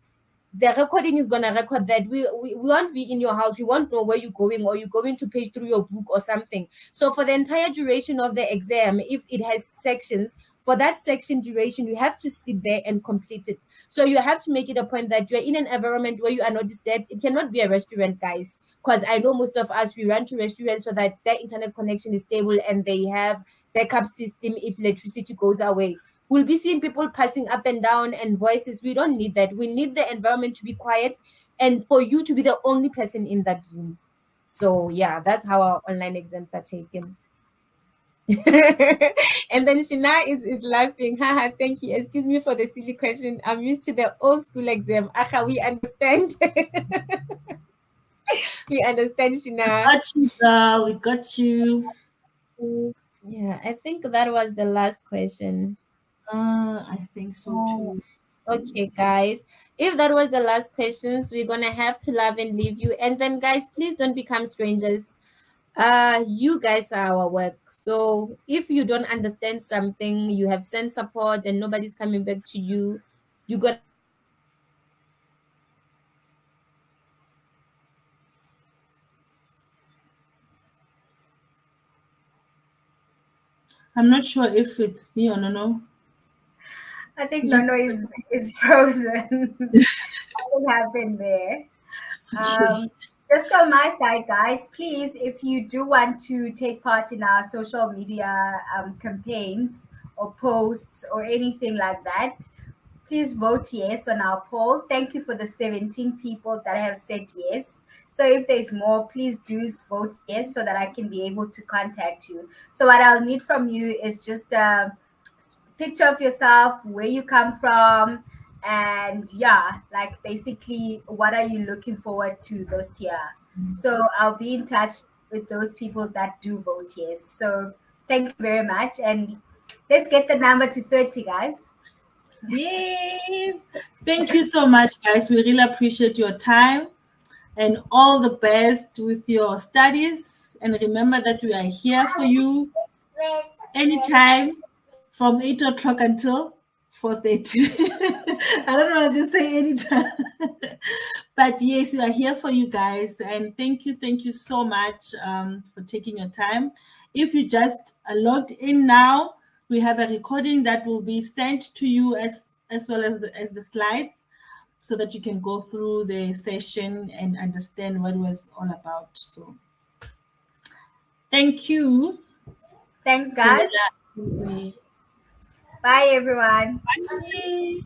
C: the recording is going to record that. We won't be in your house. We won't know where you're going, or you're going to page through your book or something. So for the entire duration of the exam, if it has sections, for that section duration, you have to sit there and complete it. So you have to make it a point that you're in an environment where you are not disturbed. It cannot be a restaurant, guys, because I know most of us, we run to restaurants so that their internet connection is stable and they have backup system if electricity goes away. We'll be seeing people passing up and down and voices. We don't need that. We need the environment to be quiet and for you to be the only person in that room. So yeah, that's how our online exams are taken. And then Shina is laughing. Haha, thank you. Excuse me for the silly question. I'm used to the old school exam. Aha, we understand. We understand, Shina.
B: We got you.
C: Yeah, I think that was the last question.
B: I think so too.
C: Okay, guys. If that was the last questions, we're gonna have to love and leave you. And then, guys, please don't become strangers. You guys are our work. So if you don't understand something, you have sent support and nobody's coming back to you, you got.
B: I'm not sure if it's me or no.
A: I think Nono is frozen. What happened there? Just on my side, guys, please, if you do want to take part in our social media campaigns or posts or anything like that, please vote yes on our poll. Thank you for the 17 people that have said yes. So if there's more, please do vote yes so that I can be able to contact you. So what I'll need from you is just a picture of yourself, where you come from, and yeah, like basically what are you looking forward to this year. So I'll be in touch with those people that do vote yes. So thank you very much, and let's get the number to 30, guys.
B: Yes. Thank you so much, guys. We really appreciate your time and all the best with your studies. And remember that we are here for you anytime from 8 o'clock until 4:30. I don't know how to say anytime. But yes, we are here for you guys. And thank you so much for taking your time. If you just logged in now, we have a recording that will be sent to you as well as the slides, so that you can go through the session and understand what it was all about. So thank you.
A: Thanks, guys. Bye, everyone.
B: Bye.